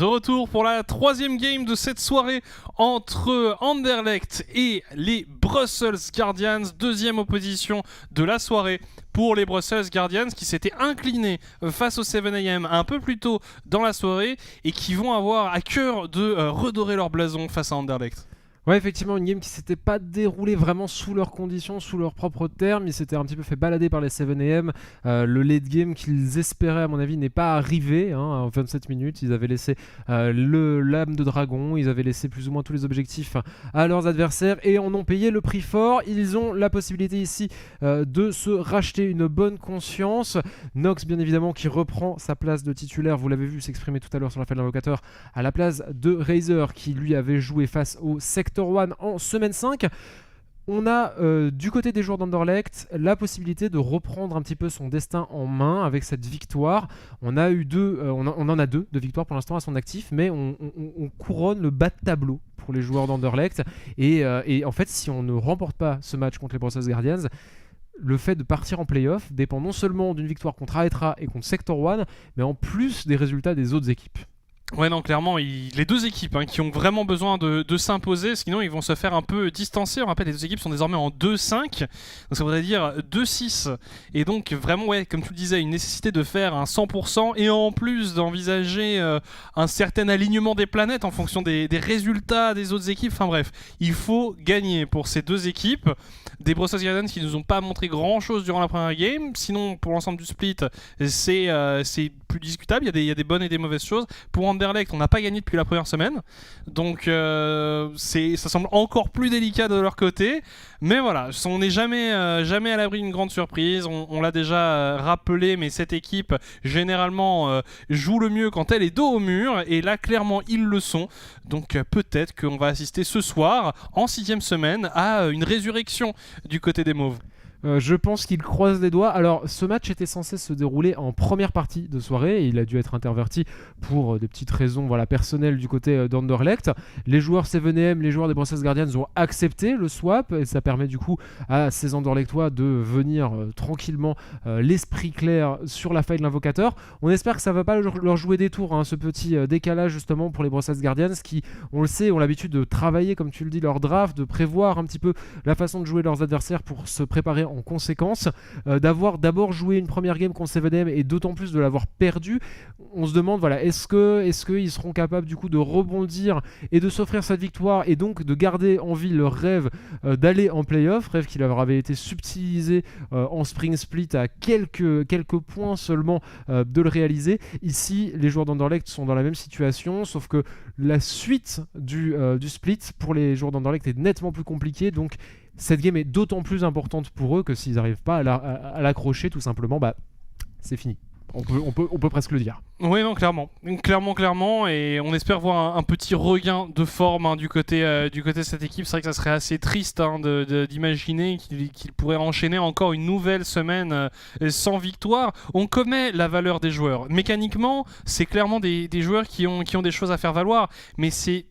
De retour pour la troisième game de cette soirée entre Anderlecht et les Brussels Guardians. Deuxième opposition de la soirée pour les Brussels Guardians qui s'étaient inclinés face au 7am un peu plus tôt dans la soirée et qui vont avoir à cœur de redorer leur blason face à Anderlecht. Ouais, effectivement, une game qui s'était pas déroulée vraiment sous leurs conditions, sous leurs propres termes. Ils s'étaient un petit peu fait balader par les 7am. Le late game qu'ils espéraient, à mon avis, n'est pas arrivé. En 27 minutes, ils avaient laissé l'âme de dragon. Ils avaient laissé plus ou moins tous les objectifs à leurs adversaires et en ont payé le prix fort. Ils ont la possibilité ici de se racheter une bonne conscience. Nox, bien évidemment, qui reprend sa place de titulaire. Vous l'avez vu s'exprimer tout à l'heure sur la fin de l'invocateur à la place de Razer qui lui avait joué face au Sector 1 en semaine 5. On a du côté des joueurs d'Anderlecht la possibilité de reprendre un petit peu son destin en main avec cette victoire. On a eu on en a deux de victoires pour l'instant à son actif, mais on couronne le bas de tableau pour les joueurs d'Anderlecht. Et en fait, si on ne remporte pas ce match contre les Brussels Guardians, le fait de partir en play-off dépend non seulement d'une victoire contre Aetra et contre Sector 1, mais en plus des résultats des autres équipes. Ouais, non, clairement, les deux équipes qui ont vraiment besoin de s'imposer, sinon ils vont se faire un peu distancer. On rappelle, les deux équipes sont désormais en 2-5, donc ça voudrait dire 2-6. Et donc, vraiment, ouais, comme tu le disais, une nécessité de faire un 100% et en plus d'envisager un certain alignement des planètes en fonction des résultats des autres équipes. Enfin bref, il faut gagner pour ces deux équipes. Des Brussels Guardians qui ne nous ont pas montré grand-chose durant la première game. Sinon, pour l'ensemble du split, c'est plus discutable. Il y a des bonnes et des mauvaises choses. Pour Anderlecht, on n'a pas gagné depuis la première semaine, donc ça semble encore plus délicat de leur côté, mais voilà, on n'est jamais à l'abri d'une grande surprise. On l'a déjà rappelé, mais cette équipe généralement joue le mieux quand elle est dos au mur, et là clairement ils le sont, donc peut-être qu'on va assister ce soir, en 6ème semaine, à une résurrection du côté des Mauves. Je pense qu'il croise les doigts. Alors, ce match était censé se dérouler en première partie de soirée et il a dû être interverti pour des petites raisons personnelles du côté d'Anderlecht. Les joueurs 7am, les joueurs des Brussels Guardians ont accepté le swap et ça permet du coup à ces Anderlechtois de venir tranquillement l'esprit clair sur la faille de l'invocateur. On espère que ça ne va pas leur jouer des tours, ce petit décalage justement pour les Brussels Guardians qui, on le sait, ont l'habitude de travailler, comme tu le dis, leur draft, de prévoir un petit peu la façon de jouer leurs adversaires pour se préparer en conséquence, d'avoir d'abord joué une première game contre 7am et d'autant plus de l'avoir perdu. On se demande, est-ce qu'ils seront capables du coup de rebondir et de s'offrir cette victoire et donc de garder en vie leur rêve d'aller en play-off, rêve qui leur avait été subtilisé en Spring Split à quelques points seulement de le réaliser. Ici, les joueurs d'Anderlecht sont dans la même situation, sauf que la suite du split pour les joueurs d'Anderlecht est nettement plus compliquée, donc cette game est d'autant plus importante pour eux que s'ils n'arrivent pas à l'accrocher, tout simplement, c'est fini. On peut presque le dire. Oui, non, clairement, et on espère voir un petit regain de forme du côté de cette équipe. C'est vrai que ça serait assez triste d'imaginer qu'ils pourraient enchaîner encore une nouvelle semaine sans victoire. On connaît la valeur des joueurs. Mécaniquement, c'est clairement des joueurs qui ont des choses à faire valoir, mais c'est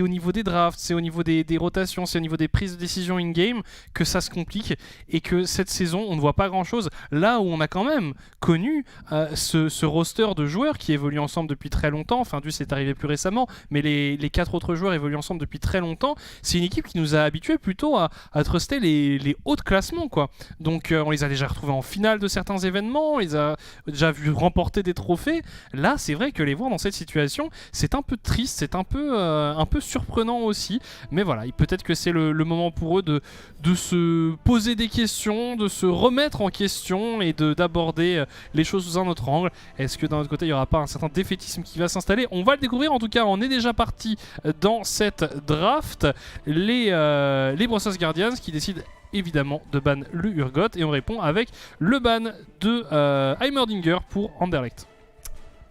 au niveau des drafts, c'est au niveau des rotations, c'est au niveau des prises de décision in-game que ça se complique et que cette saison, on ne voit pas grand-chose. Là où on a quand même connu ce roster de joueurs qui évoluent ensemble depuis très longtemps, enfin, c'est arrivé plus récemment, mais les 4 autres joueurs évoluent ensemble depuis très longtemps. C'est une équipe qui nous a habitués plutôt à truster les hauts de classement, quoi. Donc on les a déjà retrouvés en finale de certains événements, on les a déjà vus remporter des trophées. Là, c'est vrai que les voir dans cette situation, c'est un peu triste, c'est un peu surprenant aussi, mais voilà, peut-être que c'est le moment pour eux de se poser des questions, de se remettre en question et d'aborder les choses sous un autre angle. Est-ce que d'un autre côté il n'y aura pas un certain défaitisme qui va s'installer? On va le découvrir. En tout cas, on est déjà parti dans cette draft. Les Brussels Guardians qui décident évidemment de ban le Urgot, et on répond avec le ban de Heimerdinger pour Anderlecht.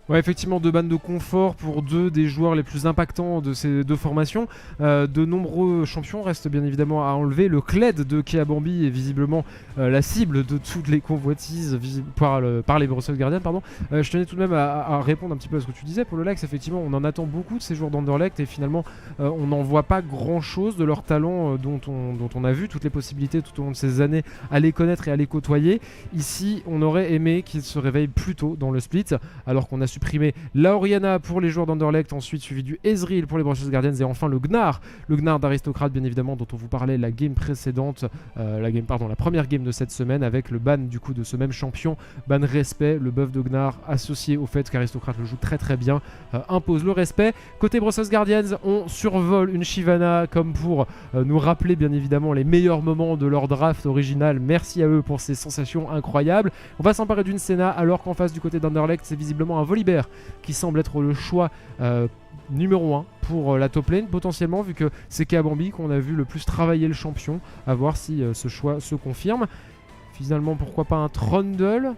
Ouais, effectivement, 2 bans de confort pour 2 des joueurs les plus impactants de ces 2 formations. De nombreux champions restent bien évidemment à enlever. Le Kled de Kea Bambi est visiblement la cible de toutes les convoitises par les Brussels Guardians. Je tenais tout de même à répondre un petit peu à ce que tu disais, Paul Lax. Effectivement, on en attend beaucoup de ces joueurs d'Anderlecht et finalement, on n'en voit pas grand-chose de leur talent dont on a vu toutes les possibilités tout au long de ces années à les connaître et à les côtoyer. Ici, on aurait aimé qu'ils se réveillent plus tôt dans le split, alors qu'on a su supprimé la Orianna pour les joueurs d'Anderlecht, ensuite suivi du Ezreal pour les Brussels Guardians et enfin le Gnar d'Aristocrate bien évidemment dont on vous parlait la game précédente, la première game de cette semaine avec le ban du coup de ce même champion, ban respect, le buff de Gnar associé au fait qu'Aristocrate le joue très très bien, impose le respect. Côté Brussels Guardians, on survole une Shyvana comme pour nous rappeler bien évidemment les meilleurs moments de leur draft original. Merci à eux pour ces sensations incroyables. On va s'emparer d'une Senna alors qu'en face du côté d'Anderlecht c'est visiblement un Volibear qui semble être le choix numéro 1 pour la top lane potentiellement, vu que c'est Kabambi qu'on a vu le plus travailler le champion, à voir si ce choix se confirme. Finalement pourquoi pas un Trundle,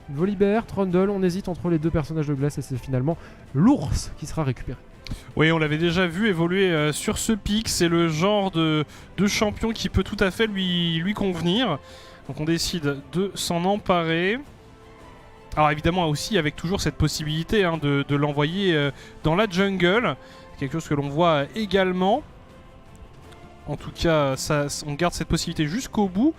Volibear, Trundle, on hésite entre les deux personnages de glace et c'est finalement l'ours qui sera récupéré. Oui, on l'avait déjà vu évoluer sur ce pic, c'est le genre de champion qui peut tout à fait lui convenir. Donc on décide de s'en emparer. Alors évidemment aussi avec toujours cette possibilité de l'envoyer dans la jungle, quelque chose que l'on voit également. En tout cas, on garde cette possibilité jusqu'au bout.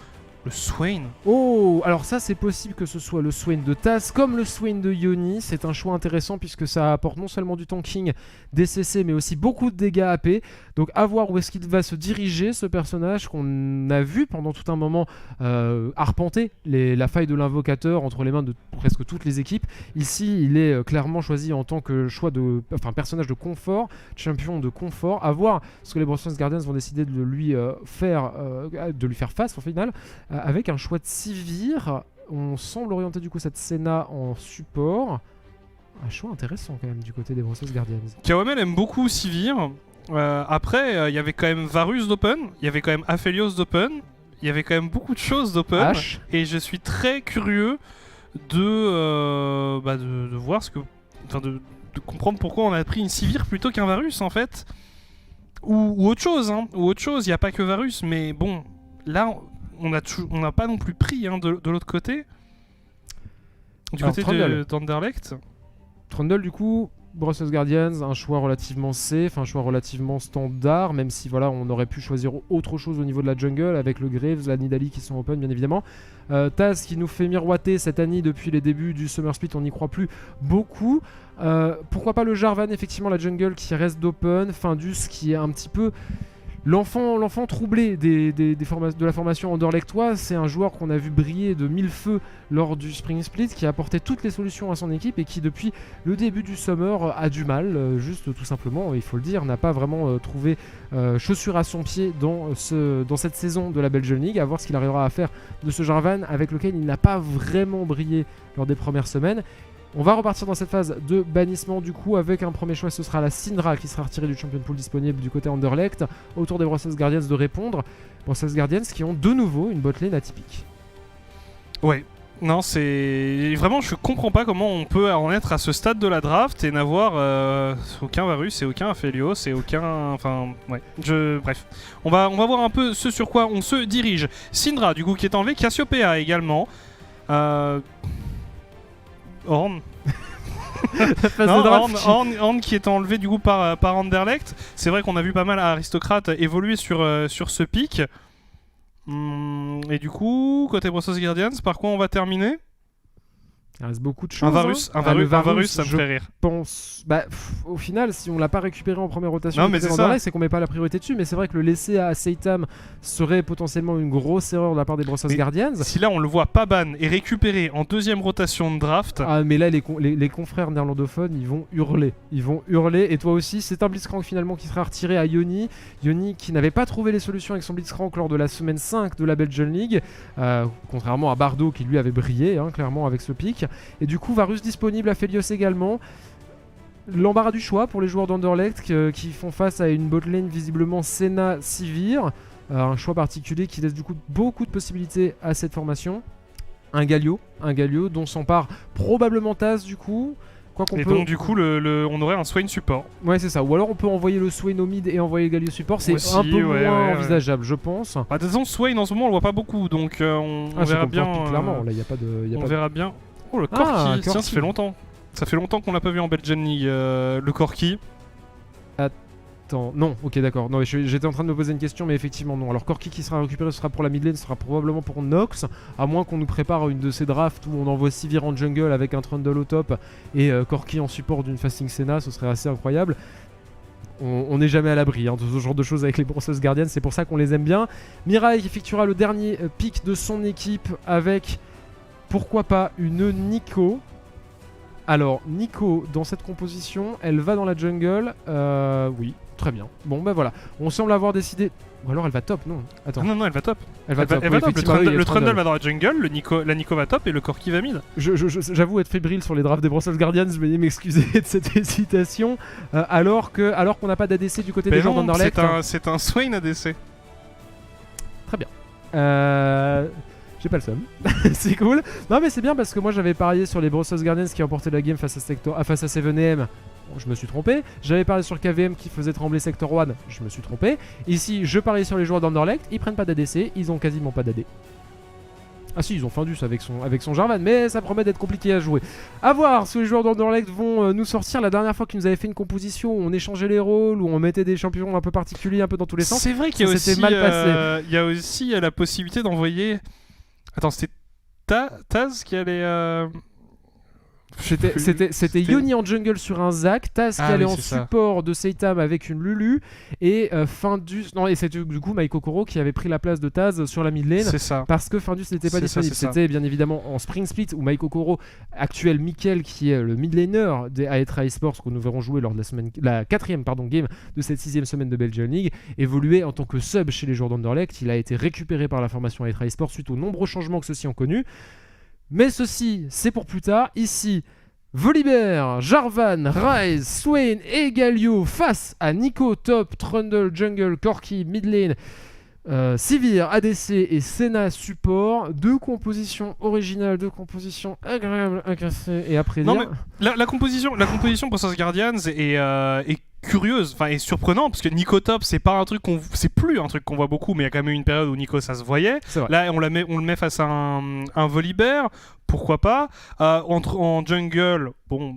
Le Swain. Oh, alors ça c'est possible que ce soit le Swain de Taz comme le Swain de Yoni. C'est un choix intéressant puisque ça apporte non seulement du tanking, des CC mais aussi beaucoup de dégâts AP. Donc à voir où est-ce qu'il va se diriger ce personnage qu'on a vu pendant tout un moment arpenter la faille de l'invocateur entre les mains de presque toutes les équipes. Ici il est clairement choisi en tant que personnage de confort, champion de confort. À voir ce que les Brussels Guardians vont décider de lui faire face au final. Avec un choix de Sivir, on semble orienter du coup cette Senna en support. Un choix intéressant quand même du côté des Brussels Guardians. Kawamel aime beaucoup Sivir. Après, il y avait quand même Varus d'Open, il y avait quand même Aphelios d'Open, il y avait quand même beaucoup de choses d'Open. Et je suis très curieux de voir de comprendre pourquoi on a pris une Sivir plutôt qu'un Varus en fait. Ou autre chose, ou autre chose, il n'y a pas que Varus, mais bon, là... On n'a pas non plus pris de l'autre côté. Du côté d'Anderlecht. Trundle du coup, Brussels Guardians, un choix relativement safe, un choix relativement standard, même si voilà, on aurait pu choisir autre chose au niveau de la jungle avec le Graves, la Nidalee qui sont open bien évidemment. Taz qui nous fait miroiter cette année depuis les débuts du Summer Split, on n'y croit plus beaucoup. Pourquoi pas le Jarvan, effectivement la jungle qui reste d'open, Findus qui est un petit peu... L'enfant troublé de la formation Anderlechtoise, c'est un joueur qu'on a vu briller de mille feux lors du Spring Split, qui a apporté toutes les solutions à son équipe et qui depuis le début du Summer a du mal, juste tout simplement, il faut le dire, n'a pas vraiment trouvé chaussure à son pied dans cette saison de la Belgian League, à voir ce qu'il arrivera à faire de ce Jarvan avec lequel il n'a pas vraiment brillé lors des premières semaines. On va repartir dans cette phase de bannissement du coup avec un premier choix, ce sera la Syndra qui sera retirée du champion pool disponible du côté Anderlecht. Autour des Brussels Guardians de répondre. Brussels Guardians qui ont de nouveau une botlane atypique. Ouais, non c'est... Vraiment je comprends pas comment on peut en être à ce stade de la draft et n'avoir aucun Varus et aucun Aphelios et aucun... Enfin ouais, bref. On va voir un peu ce sur quoi on se dirige. Syndra du coup qui est enlevé, Cassiopeia également. Horn. Horn qui est enlevé du coup par Anderlecht. C'est vrai qu'on a vu pas mal Aristocrate évoluer sur ce pic. Et du coup, côté Brussels Guardians, par quoi on va terminer ? Il reste beaucoup de choses. Un Varus, ça me fait rire. Au final, si on l'a pas récupéré en première rotation, c'est qu'on met pas la priorité dessus. Mais c'est vrai que le laisser à Seitam serait potentiellement une grosse erreur de la part des Brussels Guardians. Si là on le voit pas ban et récupéré en deuxième rotation de draft. Ah, mais là les confrères néerlandophones, ils vont hurler. Et toi aussi, c'est un Blitzcrank finalement qui sera retiré à Yoni. Yoni qui n'avait pas trouvé les solutions avec son Blitzcrank lors de la semaine 5 de la Belgian League. Contrairement à Bardo qui lui avait brillé, clairement, avec ce pic. Et du coup, Varus disponible, Aphelios également. L'embarras du choix pour les joueurs d'Anderlecht qui font face à une botlane visiblement Senna Sivir. Un choix particulier qui laisse du coup beaucoup de possibilités à cette formation. Un Galio dont s'empare probablement Taz du coup. Donc du coup on aurait un Swain support. Ouais c'est ça, ou alors on peut envoyer le Swain au mid et envoyer le Galio support, c'est aussi, un peu moins envisageable je pense. De toute façon Swain en ce moment on le voit pas beaucoup donc on verra bien. Clairement, là il n'y a pas de... on verra bien. Oh le Corki, tiens ça fait longtemps. Ça fait longtemps qu'on l'a pas vu en Belgian League, le Corki. Attends, non, ok d'accord. Non, j'étais en train de me poser une question, mais effectivement non. Alors Corki qui sera récupéré, ce sera pour la mid lane, ce sera probablement pour Nox, à moins qu'on nous prépare une de ces drafts où on envoie Sivir en jungle avec un Trundle au top et Corki en support d'une Fasting Senna, ce serait assez incroyable. On n'est jamais à l'abri de ce genre de choses avec les Bronzes Guardians, c'est pour ça qu'on les aime bien. Mirai qui effectuera le dernier pick de son équipe avec, pourquoi pas, une Nico. Alors, Nico, dans cette composition, elle va dans la jungle. Oui, très bien. Bon, bah voilà. On semble avoir décidé. Ou alors elle va top, non? Attends. Non, elle va top. Elle va top. Elle Oui, va top. effectivement, Le Trundle va dans la jungle, la Nico va top et le Corki va mid. J'avoue être fébrile sur les drafts des Brussels Guardians, veuillez m'excuser de cette hésitation. Alors qu'on n'a pas d'ADC du côté des joueurs d'Underlect. C'est un Swain ADC. Très bien. J'ai pas le seum. C'est cool. Non mais c'est bien parce que moi j'avais parié sur les Brussels Guardians qui emportaient la game face à 7M. Bon, je me suis trompé. J'avais parié sur KVM qui faisait trembler Sector 1. Je me suis trompé. Ici, je parie sur les joueurs d'Underlect. Ils prennent pas d'ADC. Ils ont quasiment pas d'AD. Ah si, ils ont Findus avec son Jarvan, mais ça promet d'être compliqué à jouer. A voir si les joueurs d'Underlect vont nous sortir. La dernière fois qu'ils nous avaient fait une composition où on échangeait les rôles, où on mettait des champions un peu particuliers, un peu dans tous les sens. C'est vrai qu'il y a aussi, mal passé. Il y a aussi la possibilité d'envoyer... Attends, c'était Taz qui allait... C'était Yoni en jungle sur un Zac, Taz qui allait en support de Seitam avec une Lulu, et Findus... Non, et c'était du coup Mike Okoro qui avait pris la place de Taz sur la mid lane, parce que Findus n'était pas disponible. C'était bien évidemment en Spring Split où Mike Okoro, actuel Mikkel, qui est le mid laner des Aetra Esports, que nous verrons jouer lors de la 4ème game de cette 6ème semaine de Belgian League, évoluait en tant que sub chez les joueurs d'Underlect. Il a été récupéré par la formation Aetra Esports suite aux nombreux changements que ceux-ci ont connus. Mais ceci, c'est pour plus tard. Ici, Volibear, Jarvan, Ryze, Swain et Galio face à Nico, top, Trundle, Jungle, Corki, Midlane, Sivir, ADC et Senna support. Deux compositions originales, deux compositions agréables à casser et après dire... Non mais la composition pour Sauce Guardians est curieuse, enfin est surprenante, parce que Nico top c'est plus un truc qu'on voit beaucoup, mais il y a quand même eu une période où Nico ça se voyait. Là on le met face à un Volibear, pourquoi pas. En jungle, bon,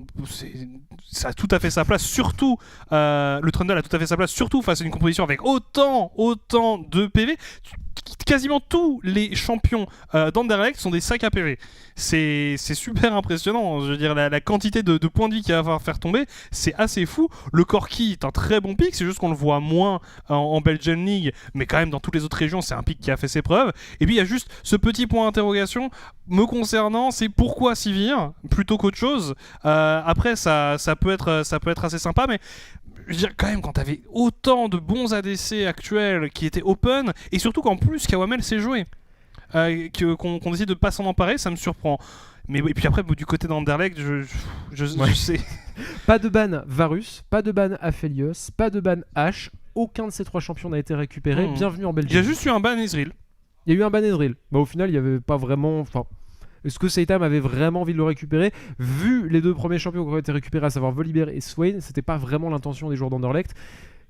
ça a tout à fait sa place, surtout le Trundle a tout à fait sa place, surtout face à une composition avec autant de PV. Quasiment tous les champions d'Underlect sont des sacs à PV. C'est super impressionnant. Je veux dire, la quantité de points de vie qu'il va faire tomber, c'est assez fou. Le Corki est un très bon pick, c'est juste qu'on le voit moins en Belgian League, mais quand même dans toutes les autres régions, c'est un pick qui a fait ses preuves. Et puis il y a juste ce petit point d'interrogation me concernant, c'est pourquoi Sivir plutôt qu'autre chose. Après, ça peut être assez sympa, mais je veux dire, quand même, quand t'avais autant de bons ADC actuels qui étaient open, et surtout qu'en plus Kawamel s'est joué, qu'on décide de pas s'en emparer, ça me surprend. Mais et puis après, du côté d'Anderlecht, je sais. Pas de ban Varus, pas de ban Aphelios, pas de ban Ashe. Aucun de ces trois champions n'a été récupéré. Bienvenue en Belgique. Il y a juste eu un ban Ezreal. Il y a eu un ban Ezreal. Bah, au final, il n'y avait pas vraiment... Est-ce que Seitam avait vraiment envie de le récupérer? Vu les deux premiers champions qui ont été récupérés, à savoir Volibear et Swain, c'était pas vraiment l'intention des joueurs d'Anderlecht.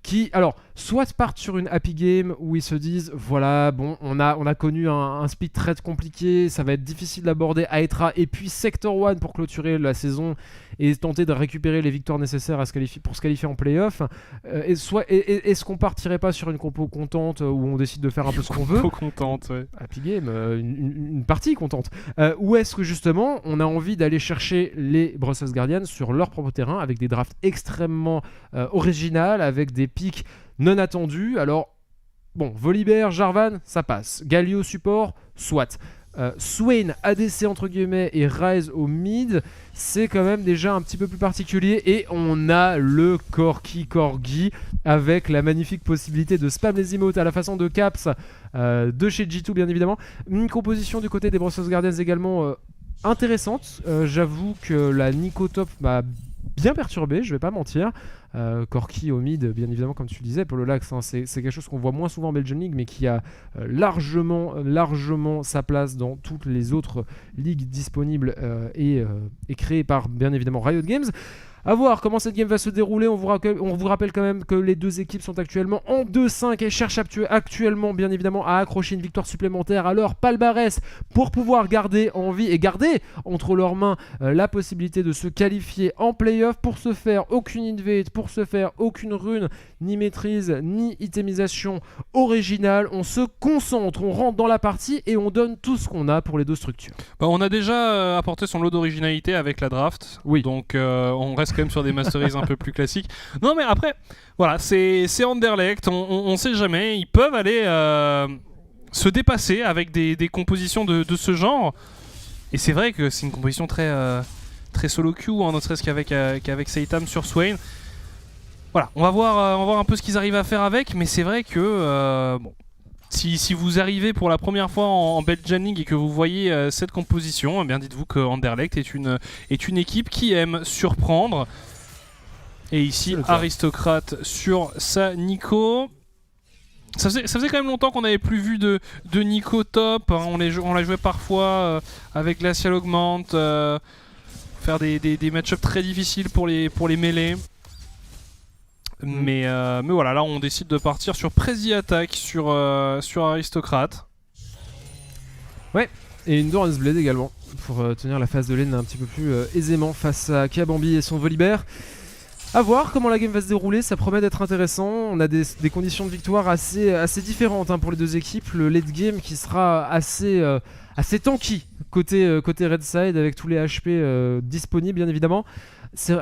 Qui, alors, soit partent sur une happy game où ils se disent voilà, bon, on a connu un speed trade compliqué, ça va être difficile d'aborder Aetra et puis Sector 1 pour clôturer la saison et tenter de récupérer les victoires nécessaires pour se qualifier en playoff. Est-ce qu'on partirait pas sur une compo contente où on décide de faire un peu ce qu'on veut? Compo contente, ouais. Happy game, une partie contente. Ou est-ce que justement on a envie d'aller chercher les Brussels Guardians sur leur propre terrain avec des drafts extrêmement originales, avec des pics non attendus? Alors, bon, Volibear, Jarvan, ça passe. Galio support, soit. Swain, ADC entre guillemets, et Ryze au mid, c'est quand même déjà un petit peu plus particulier. Et on a le Corgi avec la magnifique possibilité de spam les emotes à la façon de Caps de chez G2 bien évidemment. Une composition du côté des Brussels Guardians également intéressante. J'avoue que la Nico top m'a bien perturbé, je vais pas mentir. Corki au mid, bien évidemment, comme tu disais, pour le Lax, hein, c'est quelque chose qu'on voit moins souvent en Belgian League, mais qui a largement sa place dans toutes les autres ligues disponibles et créées par, bien évidemment, Riot Games. À voir comment cette game va se dérouler. On vous rappelle quand même que les deux équipes sont actuellement en 2-5 et cherchent actuellement bien évidemment à accrocher une victoire supplémentaire à leur palmarès pour pouvoir garder en vie et garder entre leurs mains la possibilité de se qualifier en playoff. Pour ce faire, aucune invade, pour ce faire, aucune rune, ni maîtrise, ni itemisation originale. On se concentre, on rentre dans la partie et on donne tout ce qu'on a pour les deux structures. Bah, on a déjà apporté son lot d'originalité avec la draft, oui. Donc on reste quand même sur des masterises un peu plus classiques. Non mais après, voilà, c'est Anderlecht, on sait jamais, ils peuvent aller se dépasser avec des compositions de ce genre. Et c'est vrai que c'est une composition très solo queue, hein, ne serait-ce qu'avec Seitam sur Swain. Voilà, on va voir un peu ce qu'ils arrivent à faire avec, mais c'est vrai que bon, si vous arrivez pour la première fois en Belgian League et que vous voyez cette composition, eh bien dites-vous que Anderlecht est une équipe qui aime surprendre. Et ici, Aristocrate sur sa Nico. Ça faisait quand même longtemps qu'on n'avait plus vu de Nico top. Hein. On la jouait parfois avec Glacial Augment, faire des match-ups très difficiles pour les mêlées. Mais voilà, là on décide de partir sur Prezi Attack sur Aristocrate. Ouais, et une Doran's Blade également, pour tenir la phase de lane un petit peu plus aisément face à Kabambi et son Volibear. A voir comment la game va se dérouler, ça promet d'être intéressant. On a des conditions de victoire assez différentes hein, pour les deux équipes. Le late game qui sera assez tanky côté Red Side avec tous les HP disponibles bien évidemment.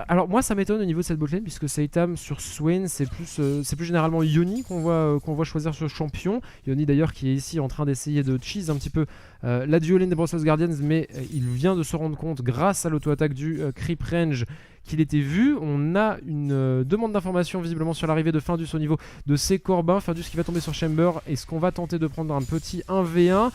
Alors moi ça m'étonne au niveau de cette botlane puisque Seitam sur Swain c'est plus généralement Yoni qu'on voit choisir ce champion. Yoni d'ailleurs qui est ici en train d'essayer de cheese un petit peu la duo lane des Brussels Guardians, mais il vient de se rendre compte grâce à l'auto-attaque du Creep Range qu'il était vu. On a une demande d'information visiblement sur l'arrivée de Findus au niveau de ses Corbins. Findus qui va tomber sur Chamber. Est-ce qu'on va tenter de prendre un petit 1v1 ?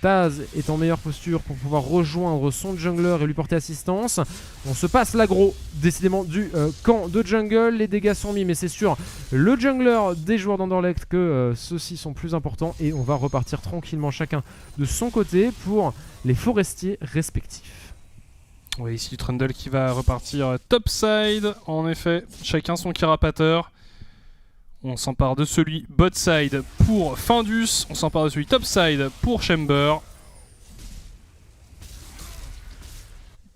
Taz est en meilleure posture pour pouvoir rejoindre son jungler et lui porter assistance. On se passe l'aggro décidément du camp de jungle. Les dégâts sont mis mais c'est sur le jungler des joueurs d'Anderlecht que ceux-ci sont plus importants. Et on va repartir tranquillement chacun de son côté pour les forestiers respectifs. Oui, ici Trundle qui va repartir topside. En effet, chacun son carapateur. On s'empare de celui botside pour Findus. On s'empare de celui topside pour Chamber.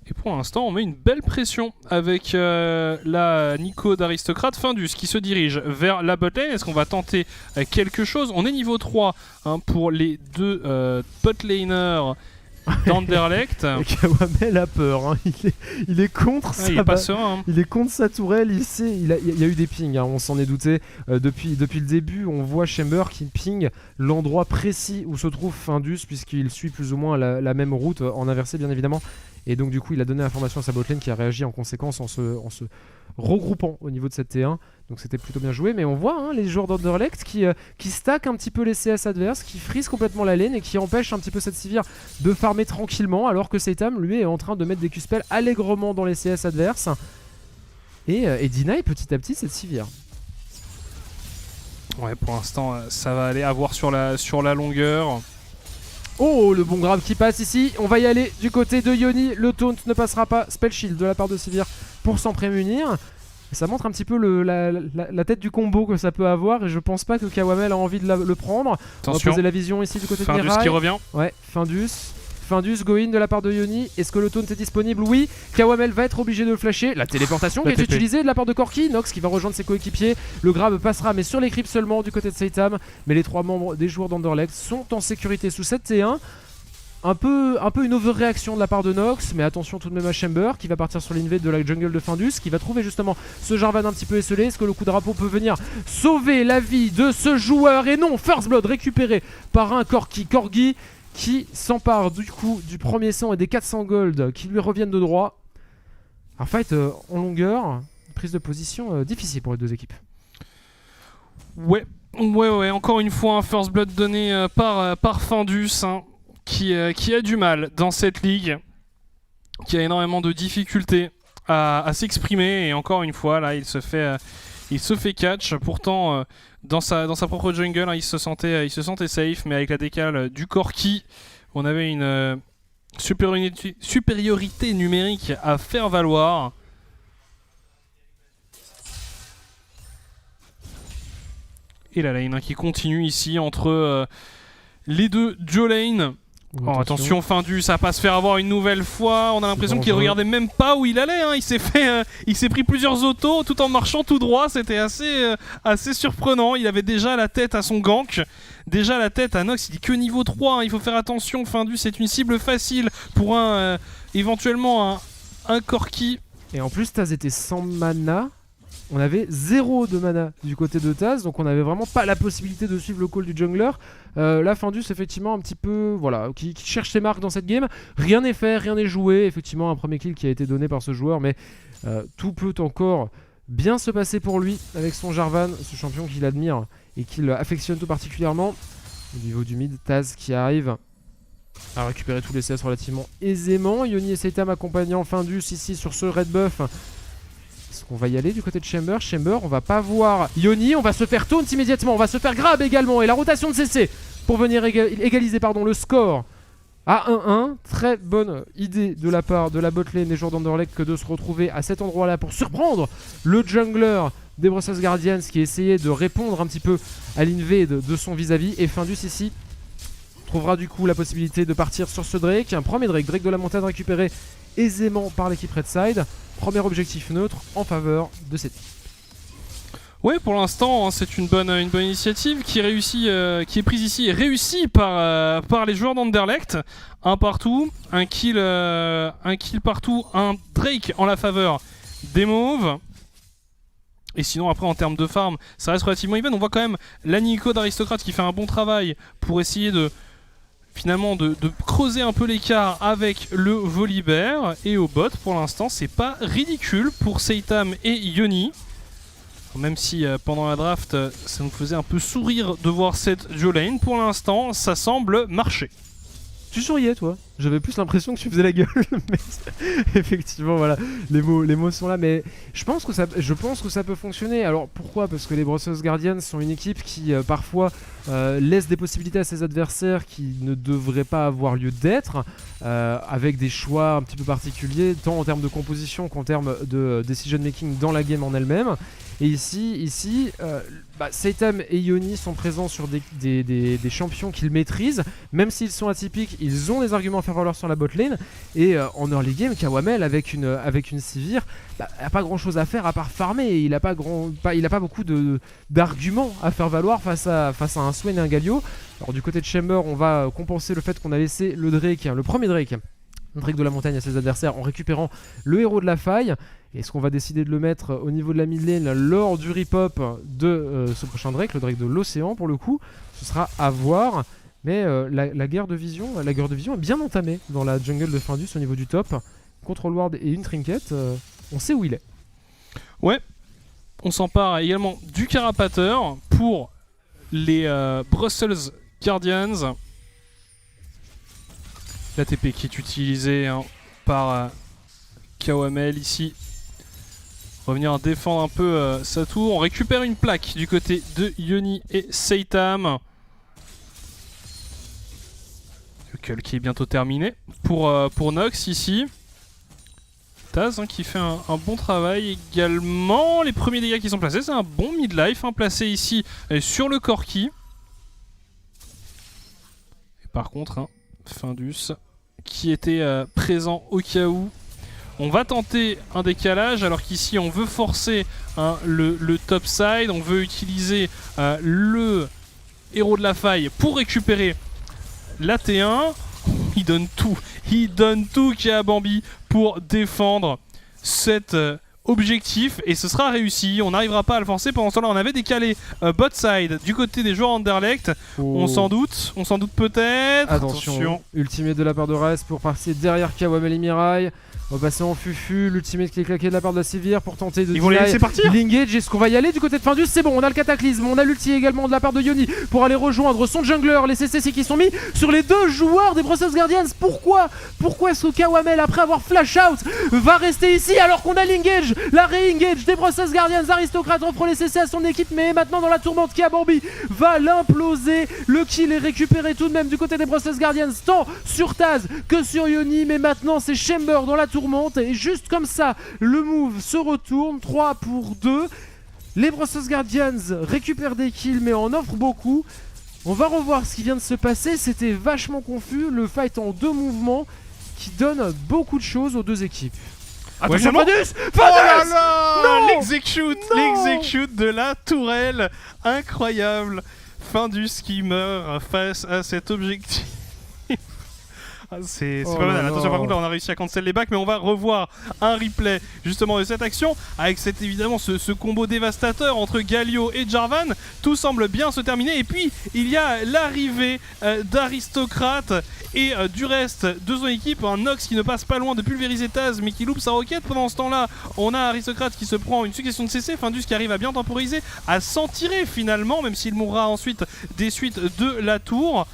Et pour l'instant, on met une belle pression avec la Nico d'Aristocrate. Findus qui se dirige vers la botlane. Est-ce qu'on va tenter quelque chose? On est niveau 3 hein, pour les deux botlaners d'Anderlecht. Kawamel a peur, hein. il est contre il est pas serein, hein. Il est contre sa tourelle, il y a eu des pings, hein, on s'en est douté. Depuis le début, on voit Chamber qui ping l'endroit précis où se trouve Findus, puisqu'il suit plus ou moins la même route en inversé bien évidemment. Et donc du coup il a donné l'information à sa botlane qui a réagi en conséquence en se regroupant au niveau de cette T1. Donc c'était plutôt bien joué, mais on voit hein, les joueurs d'Anderlecht qui stackent un petit peu les CS adverses, qui frisent complètement la lane et qui empêchent un petit peu cette Sivir de farmer tranquillement, alors que Seitam lui est en train de mettre des Q-spells allègrement dans les CS adverses et deny petit à petit cette Sivir. Ouais, pour l'instant ça va aller à voir sur la longueur. Oh, le bon grab qui passe ici. On va y aller du côté de Yoni. Le taunt ne passera pas. Spell shield de la part de Sivir pour s'en prémunir. Et ça montre un petit peu la tête du combo que ça peut avoir. Et je pense pas que Kawamel a envie de le prendre. Attention. On va poser la vision ici du côté de Mirai. Findus qui revient. Ouais, Findus go in de la part de Yoni. Est-ce que le taunt est disponible? Oui. Kawamel va être obligé de le flasher. La téléportation qui est utilisée de la part de Corki. Nox qui va rejoindre ses coéquipiers. Le grab passera mais sur les creeps seulement du côté de Seitam. Mais les trois membres des joueurs d'Anderlecht sont en sécurité sous cette T1. Un peu une overréaction de la part de Nox, mais attention tout de même à Chamber qui va partir sur l'invade de la jungle de Findus, qui va trouver justement ce Jarvan un petit peu esselé. Est-ce que le coup de drapeau peut venir sauver la vie de ce joueur? Et non, First Blood récupéré par un Corgi qui s'empare du coup du premier sang et des 400 gold qui lui reviennent de droit. Un fight en longueur, prise de position difficile pour les deux équipes. Ouais, encore une fois un First Blood donné par Findus. Hein. Qui a du mal dans cette ligue, qui a énormément de difficultés à s'exprimer, et encore une fois là il se fait catch. Pourtant dans sa propre jungle hein, il se sentait safe, mais avec la décale du Corki on avait une supériorité numérique à faire valoir. Et la lane qui continue ici entre les deux Jolane. Oh, attention, Findus, ça va pas se faire avoir une nouvelle fois. On a l'impression qu'il regardait même pas où il allait. Hein. Il s'est pris plusieurs autos tout en marchant tout droit. C'était assez surprenant. Il avait déjà la tête à son gank, déjà la tête à Nox. Il dit que niveau 3. Hein. Il faut faire attention. Findus, c'est une cible facile pour éventuellement un Corki. Et en plus, Taz était sans mana. On avait 0 de mana du côté de Taz, donc on n'avait vraiment pas la possibilité de suivre le call du jungler. Là, Findus, effectivement, un petit peu, voilà, qui cherche ses marques dans cette game. Rien n'est fait, rien n'est joué. Effectivement, un premier kill qui a été donné par ce joueur, mais tout peut encore bien se passer pour lui avec son Jarvan, ce champion qu'il admire et qu'il affectionne tout particulièrement. Au niveau du mid, Taz qui arrive à récupérer tous les CS relativement aisément. Yoni et Seitam accompagnant Findus ici sur ce red buff. Est-ce qu'on va y aller du côté de Chamber? Chamber, on va pas voir Yoni, on va se faire taunt immédiatement, on va se faire grab également. Et la rotation de CC pour venir égaliser le score à 1-1. Très bonne idée de la part de la botlane des joueurs d'Underlect que de se retrouver à cet endroit-là pour surprendre le jungler des Brussels Guardians qui essayait de répondre un petit peu à l'invade de son vis-à-vis. Et Findus ici trouvera du coup la possibilité de partir sur ce Drake. Un premier Drake de la montagne récupéré aisément par l'équipe Redside. Premier objectif neutre en faveur de cette équipe. Ouais, pour l'instant, hein, c'est une bonne initiative qui est prise ici et réussie par les joueurs d'Anderlecht. Un partout, un kill partout, un Drake en la faveur des Mauves. Et sinon, après, en termes de farm, ça reste relativement even. On voit quand même la Nico d'Aristocrate qui fait un bon travail pour essayer de creuser un peu l'écart avec le Volibear. Et au bot, pour l'instant, c'est pas ridicule pour Seitam et Yoni. Même si pendant la draft, ça nous faisait un peu sourire de voir cette Jolane. Pour l'instant, ça semble marcher. Tu souriais, toi? J'avais plus l'impression que tu faisais la gueule, mais effectivement, voilà, les mots sont là. Mais je pense que ça peut fonctionner. Alors pourquoi? Parce que les Brussels Guardians sont une équipe qui parfois laisse des possibilités à ses adversaires qui ne devraient pas avoir lieu d'être, avec des choix un petit peu particuliers, tant en termes de composition qu'en termes de decision making dans la game en elle-même. Et ici, Seitam et Yoni sont présents sur des champions qu'ils maîtrisent. Même s'ils sont atypiques, ils ont des arguments à faire valoir sur la botlane. Et en early game, Kawamel avec une Sivir n'a pas grand chose à faire à part farmer. Il n'a pas beaucoup d'arguments à faire valoir face à un Swain et un Galio. Alors du côté de Chamber, on va compenser le fait qu'on a laissé le Drake, le premier Drake de la montagne à ses adversaires en récupérant le héros de la faille. Est-ce qu'on va décider de le mettre au niveau de la mid lane lors du rip-up de ce prochain Drake, le Drake de l'océan pour le coup? Ce sera à voir. Mais la guerre de vision est bien entamée dans la jungle de Findus au niveau du top. Control Ward et une trinket, on sait où il est. Ouais, on s'empare également du carapateur pour les Brussels Guardians. L'ATP qui est utilisé par Kawamel ici. Revenir défendre un peu sa tour. On récupère une plaque du côté de Yoni et Seitam. Le cull qui est bientôt terminé pour Nox ici. Taz qui fait un bon travail également. Les premiers dégâts qui sont placés, c'est un bon midlife placé ici sur le Corki. Et par contre, Findus qui était présent au cas où. On va tenter un décalage alors qu'ici on veut forcer le top side. On veut utiliser le héros de la faille pour récupérer la T1. Il donne tout Kia Bambi pour défendre cet objectif et ce sera réussi. On n'arrivera pas à le forcer. Pendant ce temps là on avait décalé bot side du côté des joueurs Anderlecht. On s'en doute peut-être. Attention. Ultimate de la part de Rest pour passer derrière Kawamel et Mirai. On va passer en fufu, l'ultimate qui est claqué de la part de la Sivir pour tenter de... Ils vont les laisser partir. L'engage, est-ce qu'on va y aller du côté de Findus? C'est bon, on a le cataclysme, on a l'ulti également de la part de Yoni pour aller rejoindre son jungler, les CCC qui sont mis sur les deux joueurs des Brussels Guardians. Pourquoi est-ce que Kawamel, après avoir flash out, va rester ici alors qu'on a l'engage, la re-engage des Brussels Guardians? Aristocrate offre les CC à son équipe, mais maintenant dans la tourmente, Kia Bambi va l'imploser. Le kill est récupéré tout de même du côté des Brussels Guardians, tant sur Taz que sur Yoni, mais maintenant c'est Chamber dans la tourmente et juste comme ça le move se retourne. 3 pour 2. Les Bros Guardians récupèrent des kills mais en offrent beaucoup. On va revoir ce qui vient de se passer, c'était vachement confus, le fight en 2 mouvements qui donne beaucoup de choses aux 2 équipes. Attention, Fadus! Oh là là, non, l'execute de la tourelle, incroyable. Findus qui meurt face à cet objectif. C'est pas mal. Attention, par contre, là, on a réussi à cancel les bacs, mais on va revoir un replay justement de cette action avec évidemment ce combo dévastateur entre Galio et Jarvan. Tout semble bien se terminer, et puis il y a l'arrivée d'Aristocrate et du reste de son équipe. Un Nox qui ne passe pas loin de pulvériser Taz, mais qui loupe sa roquette. Pendant ce temps-là, on a Aristocrate qui se prend une succession de CC. Findus qui arrive à bien temporiser, à s'en tirer finalement, même s'il mourra ensuite des suites de la tour.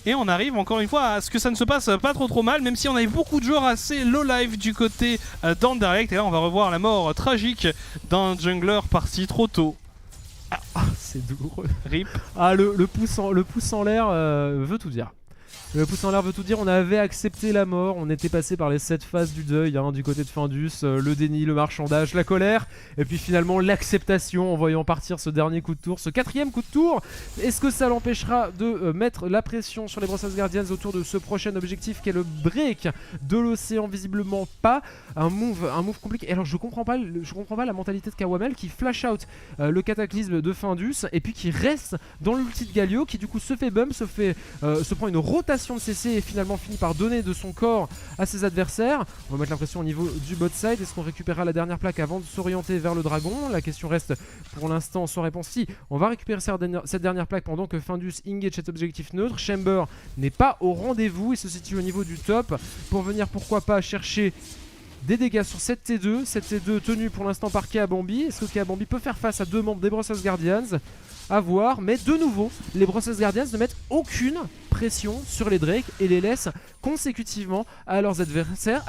Et on arrive encore une fois à ce que ça ne se passe pas trop mal, même si on avait beaucoup de joueurs assez low life du côté d'Anderlecht. Et là on va revoir la mort tragique d'un jungler parti trop tôt. C'est douloureux. RIP. Le pouce en l'air veut tout dire. Le pouce en l'air veut tout dire, on avait accepté la mort, on était passé par les 7 phases du deuil, du côté de Findus, le déni, le marchandage, la colère, et puis finalement l'acceptation en voyant partir ce dernier coup de tour, ce 4ème coup de tour. Est-ce que ça l'empêchera de mettre la pression sur les Bros Guardians autour de ce prochain objectif qui est le break de l'océan? Visiblement pas. Un move compliqué. Et alors je comprends pas la mentalité de Kawamel qui flash out le cataclysme de Findus et puis qui reste dans l'ulti de Galio, qui du coup se fait bump, se prend une rotation de CC et finalement finit par donner de son corps à ses adversaires. On va mettre la pression au niveau du bot side. Est-ce qu'on récupérera la dernière plaque avant de s'orienter vers le dragon? La question reste pour l'instant sans réponse. Si, on va récupérer cette dernière plaque pendant que Findus engage cet objectif neutre. Chamber n'est pas au rendez-vous, il se situe au niveau du top pour venir pourquoi pas chercher des dégâts sur cette T2. Cette T2 tenue pour l'instant par Keabambi. Est-ce que Keabambi peut faire face à 2 membres des Bros Guardians? À voir, mais de nouveau, les Bros Guardians ne mettent aucune pression sur les Drake et les laissent consécutivement à leurs adversaires.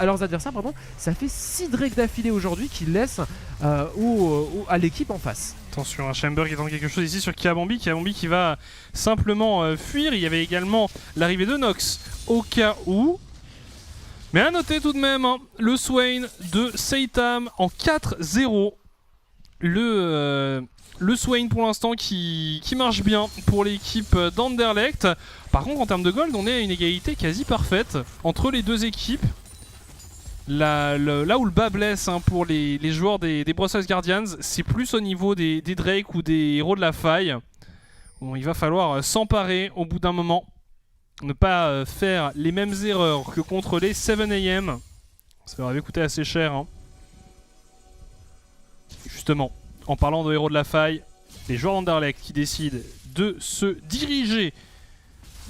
Ça fait 6 Drake d'affilée aujourd'hui qu'ils laissent à l'équipe en face. Attention, un Chamber qui tente quelque chose ici sur Keabambi qui va simplement fuir. Il y avait également l'arrivée de Nox au cas où. Mais à noter tout de même le Swain de Seitam en 4-0. Le Swain pour l'instant qui marche bien pour l'équipe d'Anderlecht. Par contre en termes de gold on est à une égalité quasi parfaite entre les 2 équipes. Là où le bas blesse pour les joueurs des Bros Guardians, c'est plus au niveau des Drake ou des héros de la faille. Bon, il va falloir s'emparer au bout d'un moment. Ne pas faire les mêmes erreurs que contre les 7am. Ça leur avait coûté assez cher. Justement, en parlant de héros de la faille, les joueurs d'Anderlecht qui décident de se diriger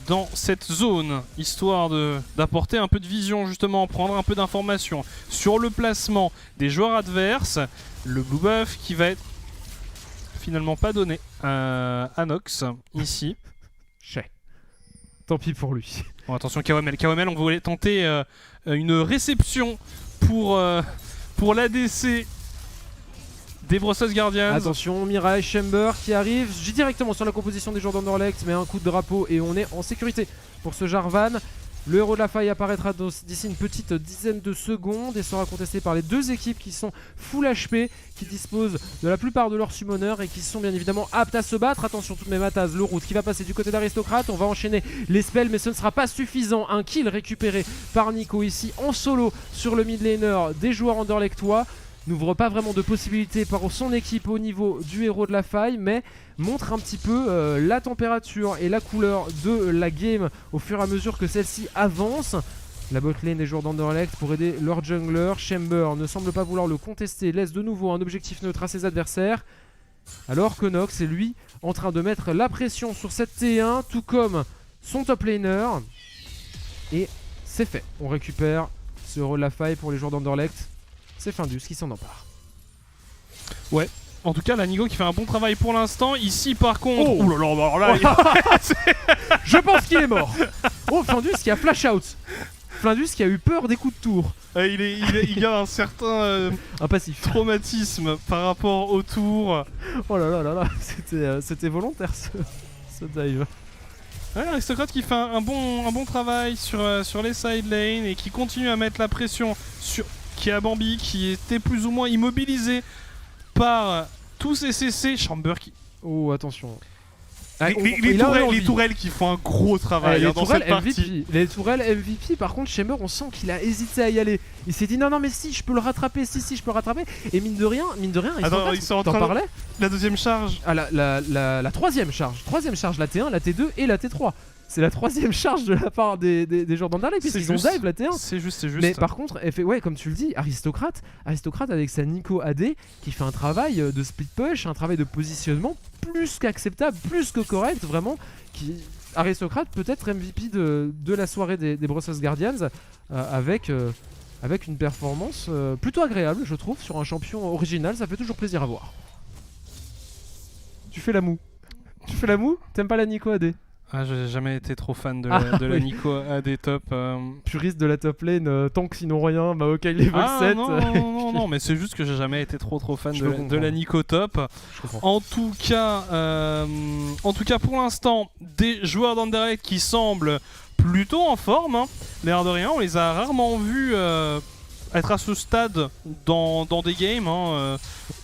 dans cette zone, histoire d'apporter un peu de vision justement, prendre un peu d'informations sur le placement des joueurs adverses. Le blue buff qui va être finalement pas donné à Nox ici. Tant pis pour lui. Bon, attention Kawamel, on voulait tenter une réception pour l'ADC des Bros Guardians. Attention, Mirage Chamber qui arrive. J'ai directement sur la composition des joueurs d'Anderlecht, mais un coup de drapeau et on est en sécurité pour ce Jarvan. Le héros de la faille apparaîtra d'ici une petite dizaine de secondes et sera contesté par les 2 équipes qui sont full HP, qui disposent de la plupart de leurs summoners et qui sont bien évidemment aptes à se battre. Attention tout de même à Taz, le route qui va passer du côté d'Aristocrate. On va enchaîner les spells mais ce ne sera pas suffisant. Un kill récupéré par Nico ici en solo sur le mid laner des joueurs Anderlechtois. N'ouvre pas vraiment de possibilités pour son équipe au niveau du héros de la faille, mais montre un petit peu la température et la couleur de la game au fur et à mesure que celle-ci avance. La botlane des joueurs d'Anderlecht pour aider leur jungler. Chamber ne semble pas vouloir le contester, laisse de nouveau un objectif neutre à ses adversaires. Alors que Nox est lui en train de mettre la pression sur cette T1, tout comme son top laner. Et c'est fait, on récupère ce héros de la faille pour les joueurs d'Anderlecht. C'est Findus qui s'en empare. Ouais, en tout cas, la Nigo qui fait un bon travail pour l'instant. Ici, par contre. Oh là là, alors là, je pense qu'il est mort. Oh, Findus qui a flash out. Findus qui a eu peur des coups de tour. Il a un certain un passif. Traumatisme par rapport au tour. Oh là là, c'était volontaire ce dive. Ouais, Aristocrate qui fait un bon travail sur les side lanes et qui continue à mettre la pression sur Keabambi qui était plus ou moins immobilisé par tous est cessé. Chamber qui... Oh, attention. Les tourelles qui font un gros travail dans cette partie. Les tourelles MVP, par contre, Chamber, on sent qu'il a hésité à y aller. Il s'est dit non, mais si, je peux le rattraper, si, je peux le rattraper. Et mine de rien, ils sont en train de... La deuxième charge. Ah, la troisième charge. Troisième charge, la T1, la T2 et la T3. C'est la troisième charge de la part des joueurs d'Anderlecht puisqu'ils ont dive la T1. C'est juste. Mais par contre, comme tu le dis, Aristocrate avec sa Nico AD qui fait un travail de split push, un travail de positionnement plus qu'acceptable, plus que correct, vraiment. Aristocrate peut-être MVP de la soirée des Brussels Guardians avec une performance plutôt agréable, je trouve, sur un champion original. Ça fait toujours plaisir à voir. Tu fais la moue. T'aimes pas la Nico AD? Ah, j'ai jamais été trop fan de la Nico AD top. Puriste de la top lane, tank sinon rien, Maokai level 7. Non, mais c'est juste que j'ai jamais été trop fan de la Nico top. En tout cas, pour l'instant, des joueurs d'Anderlecht qui semblent plutôt en forme. L'air de rien, on les a rarement vus être à ce stade dans des games.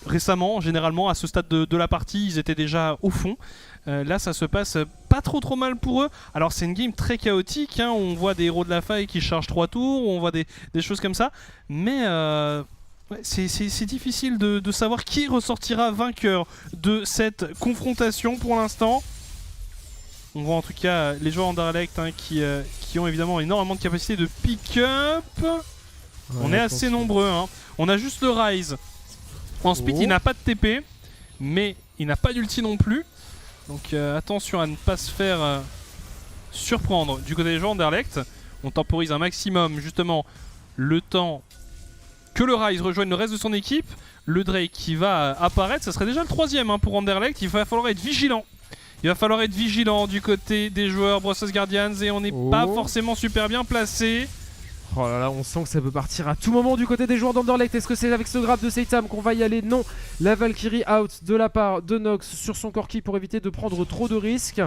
Récemment, généralement, à ce stade de la partie, ils étaient déjà au fond. Là ça se passe pas trop mal pour eux. Alors c'est une game très chaotique, on voit des héros de la faille qui chargent 3 tours, on voit des choses comme ça, mais c'est difficile de savoir qui ressortira vainqueur de cette confrontation pour l'instant. On voit en tout cas les joueurs Anderlecht qui ont évidemment énormément de capacité de pick-up. On est assez nombreux, on a juste le Rise. En speed il n'a pas de TP, mais il n'a pas d'ulti non plus. Donc attention à ne pas se faire surprendre du côté des joueurs d'Anderlecht. On temporise un maximum justement le temps que le Rise rejoigne le reste de son équipe. Le Drake qui va apparaître, ça serait déjà le troisième pour Anderlecht. Il va falloir être vigilant. Du côté des joueurs Brussels Guardians et on n'est pas forcément super bien placé. Oh là là, on sent que ça peut partir à tout moment du côté des joueurs d'Anderlecht. Est-ce que c'est avec ce grab de Seitam qu'on va y aller? Non. La Valkyrie out de la part de Nox sur son Corki pour éviter de prendre trop de risques.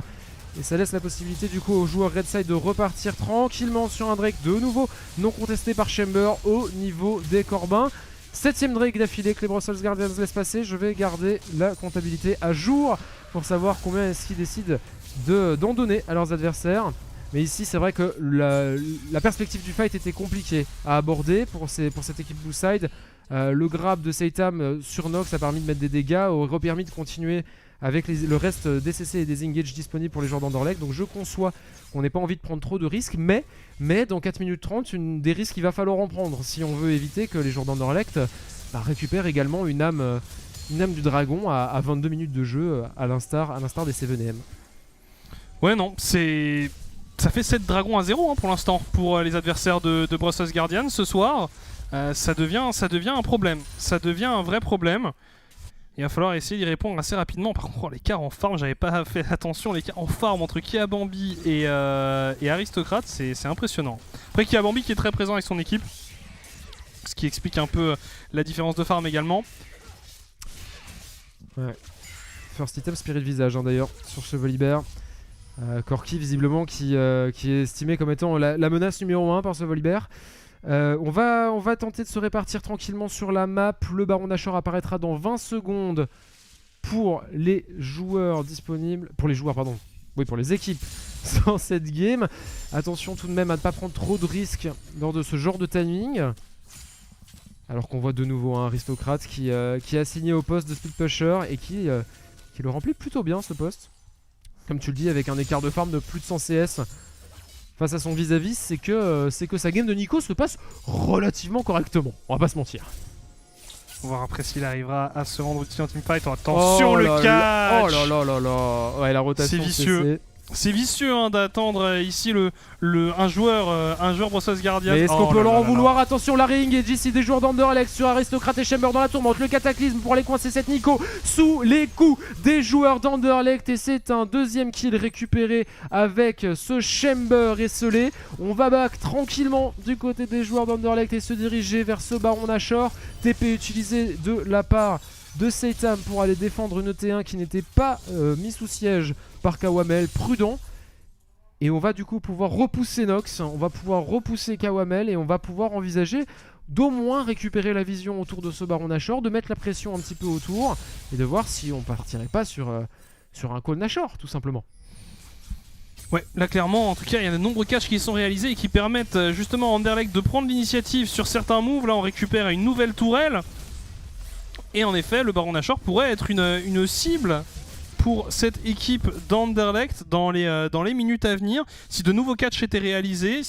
Et ça laisse la possibilité du coup aux joueurs Redside de repartir tranquillement sur un Drake de nouveau non contesté par Chamber au niveau des Corbins. 7ème Drake d'affilée que les Brussels Guardians laissent passer. Je vais garder la comptabilité à jour pour savoir combien est-ce qu'ils décident d'en donner à leurs adversaires. Mais ici c'est vrai que la perspective du fight était compliquée à aborder pour cette équipe Blue Side. Le grab de Seitam sur Nox a permis de mettre des dégâts, aurait permis de continuer avec le reste des CC et des engages disponibles pour les joueurs d'Anderlecht. Donc je conçois qu'on n'ait pas envie de prendre trop de risques, mais dans 4 minutes 30, des risques il va falloir en prendre si on veut éviter que les joueurs d'Anderlecht récupèrent également une âme du dragon à 22 minutes de jeu à l'instar des 7M. Ouais non, ça fait 7 dragons à 0 pour l'instant pour les adversaires de Brussels Guardians ce soir. Ça devient un problème. Ça devient un vrai problème. Il va falloir essayer d'y répondre assez rapidement. Par contre, l'écart en farm, j'avais pas fait attention. L'écart en farm entre Kiabambi et Aristocrate, c'est impressionnant. Après, Kiabambi qui est très présent avec son équipe. Ce qui explique un peu la différence de farm également. Ouais. First item, Spirit Visage d'ailleurs, sur ce Volibear. Corki visiblement qui est estimé comme étant la menace numéro 1 par ce Volibear. On va tenter de se répartir tranquillement sur la map. Le Baron Nashor apparaîtra dans 20 secondes pour les joueurs disponibles. Pour les équipes dans cette game. Attention tout de même à ne pas prendre trop de risques lors de ce genre de timing. Alors qu'on voit de nouveau un Aristocrate qui est assigné au poste de Speed Pusher et qui le remplit plutôt bien ce poste. Comme tu le dis, avec un écart de farm de plus de 100 CS face à son vis-à-vis, c'est que sa game de Nico se passe relativement correctement. On va pas se mentir. On va voir après s'il arrivera à se rendre utile en teamfight. Attention le catch. Oh là là là là. Ouais, la rotation c'est vicieux. CC. C'est vicieux d'attendre ici un joueur Brussels Guardians. Mais est-ce qu'on peut leur en vouloir? Attention la ring et JC des joueurs d'Anderlecht sur Aristocrate et Chamber dans la tourmente. Le cataclysme pour aller coincer cette Nico sous les coups des joueurs d'Anderlecht. Et c'est un deuxième kill récupéré avec ce Chamber esselé. On va back tranquillement du côté des joueurs d'Anderlecht et se diriger vers ce Baron Nashor. TP utilisé de la part de Seitam pour aller défendre une T1 qui n'était pas mis sous siège par Kawamel, prudent. Et on va du coup pouvoir repousser Nox, on va pouvoir repousser Kawamel et on va pouvoir envisager d'au moins récupérer la vision autour de ce Baron Nashor, de mettre la pression un petit peu autour et de voir si on partirait pas sur un call Nashor tout simplement. Ouais, là clairement, en tout cas, il y a de nombreux catchs qui sont réalisés et qui permettent justement à Anderlecht de prendre l'initiative sur certains moves. Là, on récupère une nouvelle tourelle. Et en effet, le Baron Nashor pourrait être une cible pour cette équipe d'Anderlecht dans les minutes à venir. Si de nouveaux catchs étaient réalisés,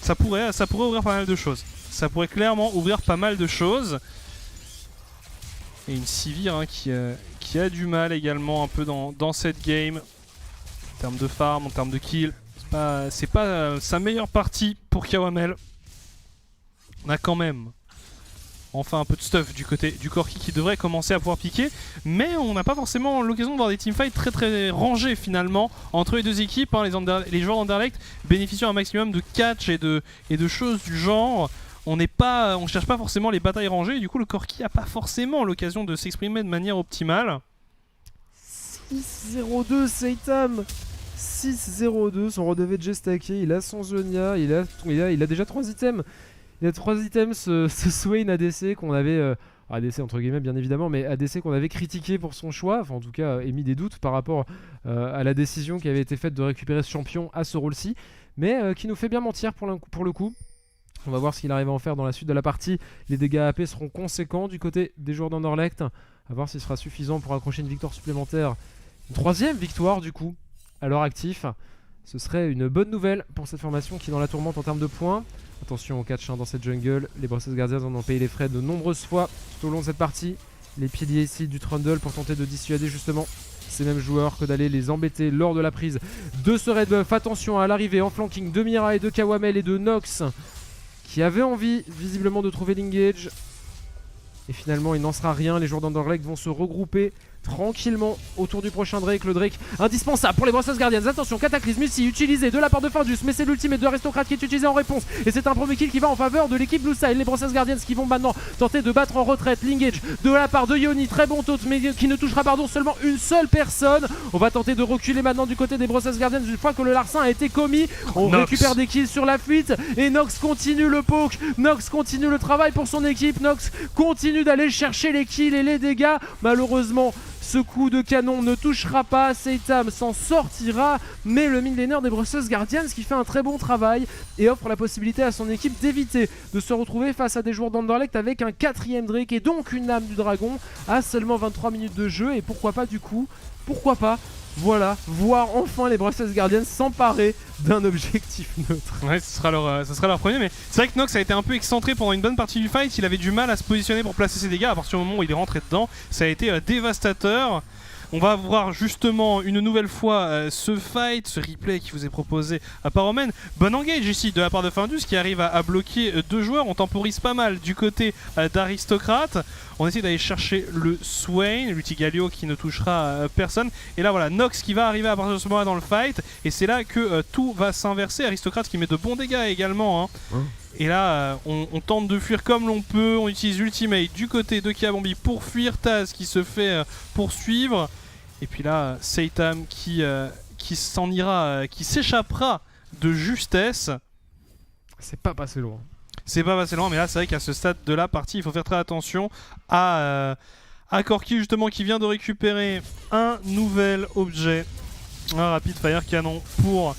ça pourrait ouvrir pas mal de choses. Ça pourrait clairement ouvrir pas mal de choses. Et une Sivir hein, qui a du mal également un peu dans cette game. En termes de farm, en termes de kill, c'est pas sa meilleure partie pour Kawamel. On a quand même enfin un peu de stuff du côté du Corki qui devrait commencer à pouvoir piquer, mais on n'a pas forcément l'occasion de voir des teamfights très rangés finalement entre les deux équipes. Hein. Les joueurs d'Anderlecht bénéficient un maximum de catch et de choses du genre. On cherche pas forcément les batailles rangées, et du coup le Corki n'a pas forcément l'occasion de s'exprimer de manière optimale. 6-0-2 Seitam, 6-0-2, son Rodevet stacké, il a son Zonia, il a déjà 3 items. Il a 3 items, ce Swain ADC qu'on avait... ADC entre guillemets bien évidemment, mais ADC qu'on avait critiqué pour son choix, enfin en tout cas émis des doutes par rapport à la décision qui avait été faite de récupérer ce champion à ce rôle-ci, mais qui nous fait bien mentir pour le coup. On va voir ce qu'il arrive à en faire dans la suite de la partie. Les dégâts AP seront conséquents du côté des joueurs d'Anderlecht. À voir s'il sera suffisant pour accrocher une victoire supplémentaire. Une 3e victoire du coup à leur actif. Ce serait une bonne nouvelle pour cette formation qui est dans la tourmente en termes de points. Attention au catch dans cette jungle. Les Brussels Guardians en ont payé les frais de nombreuses fois tout au long de cette partie. Les piliers ici du Trundle pour tenter de dissuader justement ces mêmes joueurs que d'aller les embêter lors de la prise de ce red buff. Attention à l'arrivée en flanking de Mira et de Kawamel et de Nox qui avaient envie visiblement de trouver l'engage. Et finalement il n'en sera rien. Les joueurs d'Anderlecht vont se regrouper tranquillement autour du prochain Drake, le Drake indispensable pour les Brussels Guardians. Attention, cataclysme ici utilisé de la part de Findus, mais c'est l'ultimate de Aristocrate qui est utilisé en réponse et c'est un premier kill qui va en faveur de l'équipe Blue Side. Les Brussels Guardians qui vont maintenant tenter de battre en retraite l'engage de la part de Yoni, très bon taunt mais qui ne touchera seulement une seule personne. On va tenter de reculer maintenant du côté des Brussels Guardians une fois que le larcin a été commis. On récupère des kills sur la fuite et Nox continue le poke, Nox continue le travail pour son équipe, Nox continue d'aller chercher les kills et les dégâts. Malheureusement ce coup de canon ne touchera pas, Seitam s'en sortira, mais le mid laner des Brussels Guardians qui fait un très bon travail et offre la possibilité à son équipe d'éviter de se retrouver face à des joueurs d'Anderlecht avec un 4e Drake et donc une âme du dragon à seulement 23 minutes de jeu. Et pourquoi pas du coup, voilà, voir enfin les Brussels Guardians s'emparer d'un objectif neutre. Ouais, ce sera leur premier, mais c'est vrai que Nox a été un peu excentré pendant une bonne partie du fight. Il avait du mal à se positionner pour placer ses dégâts. À partir du moment où il est rentré dedans, ça a été dévastateur. On va voir justement une nouvelle fois ce fight, ce replay qui vous est proposé à Paromen. Bon engage ici de la part de Findus qui arrive à bloquer 2 joueurs. On temporise pas mal du côté d'Aristocrate. On essaie d'aller chercher le Swain, l'Utigalio qui ne touchera personne. Et là voilà, Nox qui va arriver à partir de ce moment-là dans le fight. Et c'est là que tout va s'inverser. Aristocrate qui met de bons dégâts également. Hein. Et là, on tente de fuir comme l'on peut. On utilise l'ultimate du côté de Kiabombi pour fuir. Taz qui se fait poursuivre. Et puis là, Seitam qui s'en ira, qui s'échappera de justesse. C'est pas passé loin. C'est pas passé loin, mais là, c'est vrai qu'à ce stade de la partie, il faut faire très attention à Corki justement qui vient de récupérer un nouvel objet. Un rapid fire canon pour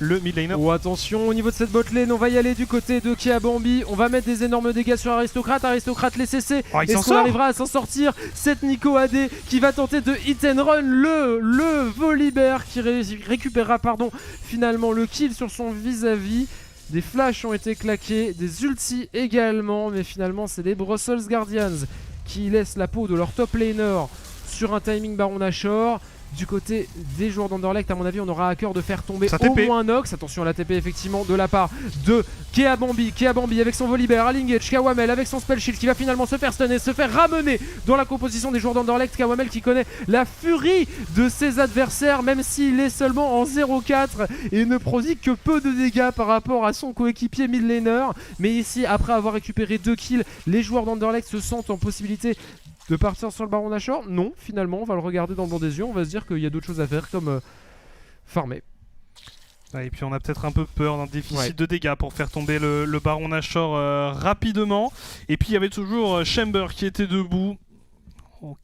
le mid laner. Oh attention au niveau de cette bot lane, on va y aller du côté de Kiabombi. On va mettre des énormes dégâts sur Aristocrate. Aristocrate les CC. Est-ce qu'on arrivera à s'en sortir? Cette Nico AD qui va tenter de hit and run le Volibear qui récupérera finalement le kill sur son vis-à-vis. Des flashs ont été claqués, des ultis également, mais finalement c'est les Brussels Guardians qui laissent la peau de leur top laner sur un timing Baron Nashor. Du côté des joueurs d'Anderlecht, à mon avis, on aura à cœur de faire tomber au moins Nox. Attention à la TP effectivement de la part de Kiabombi. Kiabombi avec son Volibear, Alingage, Kawamel avec son Spell Shield qui va finalement se faire stun et se faire ramener dans la composition des joueurs d'Anderlecht. Kawamel qui connaît la furie de ses adversaires, même s'il est seulement en 0-4 et ne prodigue que peu de dégâts par rapport à son coéquipier mid laner. Mais ici, après avoir récupéré 2 kills, les joueurs d'Anderlecht se sentent en possibilité de partir sur le Baron Nashor. Non, finalement, on va le regarder dans le blanc des yeux. On va se dire qu'il y a d'autres choses à faire comme farmer. Ouais, et puis on a peut-être un peu peur d'un déficit Ouais. de dégâts pour faire tomber le Baron Nashor rapidement. Et puis il y avait toujours Chamber qui était debout. Pour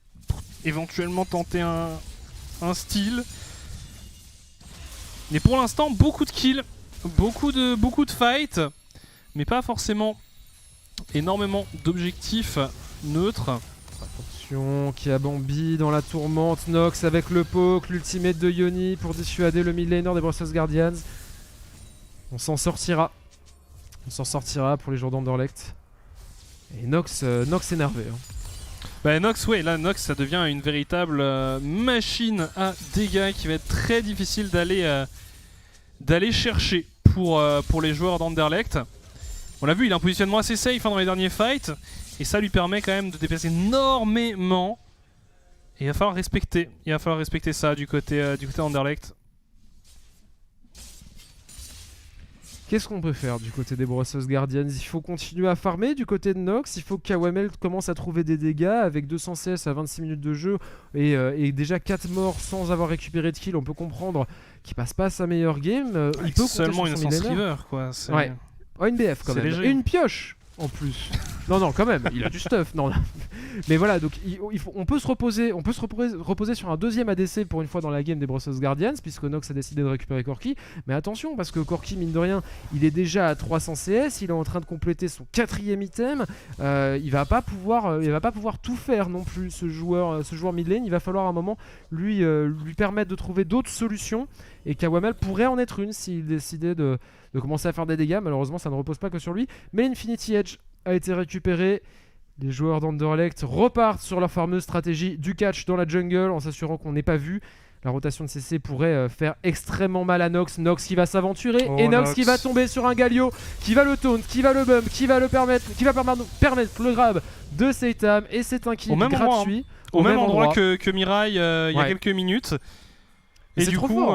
éventuellement tenter un steal. Mais pour l'instant, beaucoup de kills, beaucoup de fights, mais pas forcément énormément d'objectifs neutres. Attention, qui a Bambi dans la tourmente. Nox avec le poke, l'ultimate de Yoni pour dissuader le mid laner des Brussels Guardians. On s'en sortira. On s'en sortira pour les joueurs d'Anderlecht. Et Nox énervé. Hein. Bah Nox, ouais, là Nox ça devient une véritable machine à dégâts qui va être très difficile d'aller chercher pour les joueurs d'Anderlecht. On l'a vu, il a un positionnement assez safe dans les derniers fights et ça lui permet quand même de déplacer énormément. Et il va falloir respecter ça du côté d'Anderlecht. Qu'est-ce qu'on peut faire du côté des Brussels Guardians? Il faut continuer à farmer du côté de Nox. Il faut que KWML commence à trouver des dégâts avec 200 CS à 26 minutes de jeu et déjà 4 morts sans avoir récupéré de kill. On peut comprendre qu'il passe pas sa meilleure game. Il peut Seulement compter une sur son Innocence midlaner. River quoi. Ouais. Oh, une BF quand C'est même. léger. Et une pioche en plus. Non, quand même, il a du stuff. Non. Mais voilà, donc on peut se reposer sur un deuxième ADC pour une fois dans la game des Brussels Guardians, puisque Nox a décidé de récupérer Corki. Mais attention, parce que Corki, mine de rien, il est déjà à 300 CS, il est en train de compléter son 4ème item. Il va pas pouvoir tout faire non plus, ce joueur mid lane. Il va falloir à un moment lui permettre de trouver d'autres solutions. Et Kawamel pourrait en être une s'il décidait de commencer à faire des dégâts. Malheureusement, ça ne repose pas que sur lui. Mais Infinity Edge a été récupéré. Les joueurs d'Anderlecht repartent sur leur fameuse stratégie du catch dans la jungle en s'assurant qu'on n'est pas vu. La rotation de CC pourrait faire extrêmement mal à Nox. Nox qui va s'aventurer et Nox qui va tomber sur un Galio, qui va le taunt, qui va le bump, qui va permettre le grab de Seitam. Et c'est un kill gratuit. Au même endroit que Mirai il y a quelques minutes. Et du coup,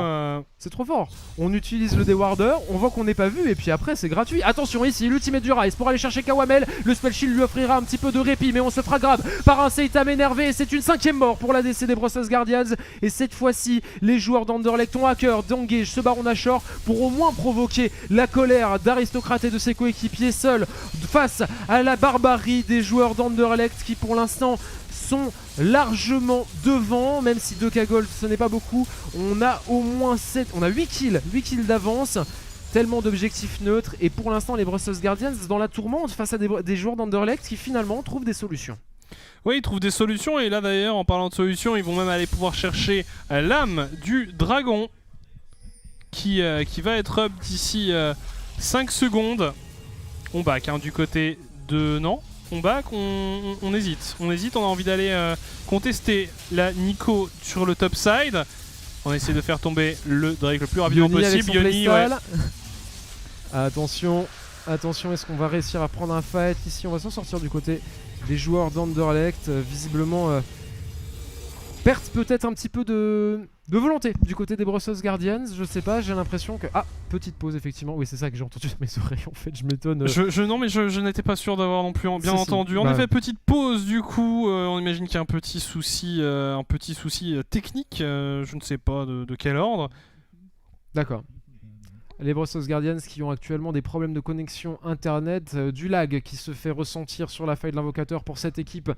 c'est trop fort. On utilise le Dewarder, on voit qu'on n'est pas vu et puis après c'est gratuit. Attention ici, l'ultimate du Rise pour aller chercher Kawamel. Le spell shield lui offrira un petit peu de répit, mais on se fera grab par un Seitam énervé. Et c'est une 5ème mort pour l'ADC des Brussels Guardians. Et cette fois-ci, les joueurs d'Anderlecht ont à cœur d'engage ce Baron Nashor pour au moins provoquer la colère d'Aristocrate et de ses coéquipiers seuls face à la barbarie des joueurs d'Anderlecht qui pour l'instant sont largement devant, même si 2K Gold ce n'est pas beaucoup. On a au moins 8 kills d'avance, tellement d'objectifs neutres et pour l'instant les Brussels Guardians dans la tourmente face à des joueurs d'Anderlecht qui finalement trouvent des solutions. Oui, ils trouvent des solutions et là d'ailleurs en parlant de solutions, ils vont même aller pouvoir chercher l'âme du dragon qui va être up d'ici 5 secondes. On back du côté de Nantes. On back, on hésite, on a envie d'aller contester la Nico sur le top side. On essaie de faire tomber le Drake le plus rapidement possible. Yoni, ouais. Attention, est-ce qu'on va réussir à prendre un fight ici? On va s'en sortir du côté des joueurs d'Anderlecht. Visiblement, perte peut-être un petit peu de volonté du côté des Brussels Guardians. Je sais pas, j'ai l'impression que... Ah, petite pause effectivement. Oui, c'est ça que j'ai entendu dans mes oreilles en fait, je m'étonne. Non mais je n'étais pas sûr d'avoir non plus bien entendu. En effet, petite pause du coup. On imagine qu'il y a un petit souci technique. Je ne sais pas de quel ordre. D'accord. Les Brussels Guardians qui ont actuellement des problèmes de connexion internet, du lag qui se fait ressentir sur la faille de l'invocateur pour cette équipe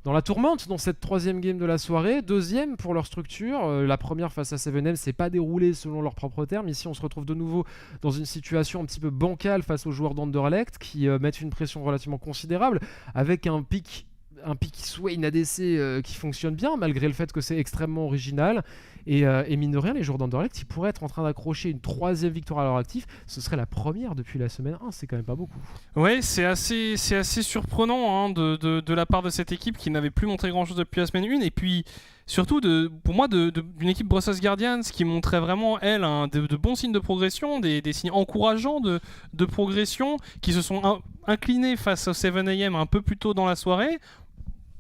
dans la tourmente, dans cette 3ème game de la soirée. 2ème pour leur structure. La première face à 7M s'est pas déroulée selon leurs propres termes. Ici on se retrouve de nouveau dans une situation un petit peu bancale face aux joueurs d'Anderlecht qui mettent une pression relativement considérable avec un pick Swain ADC qui fonctionne bien malgré le fait que c'est extrêmement original et mine de rien les joueurs d'Anderlecht ils pourraient être en train d'accrocher une 3ème victoire à leur actif. Ce serait la première depuis la semaine 1, c'est quand même pas beaucoup. Ouais, c'est assez surprenant de la part de cette équipe qui n'avait plus montré grand chose depuis la semaine 1 et puis surtout pour moi d'une équipe Brussels Guardians qui montrait vraiment elle de bons signes de progression, des signes encourageants de progression qui se sont inclinés face au 7am un peu plus tôt dans la soirée.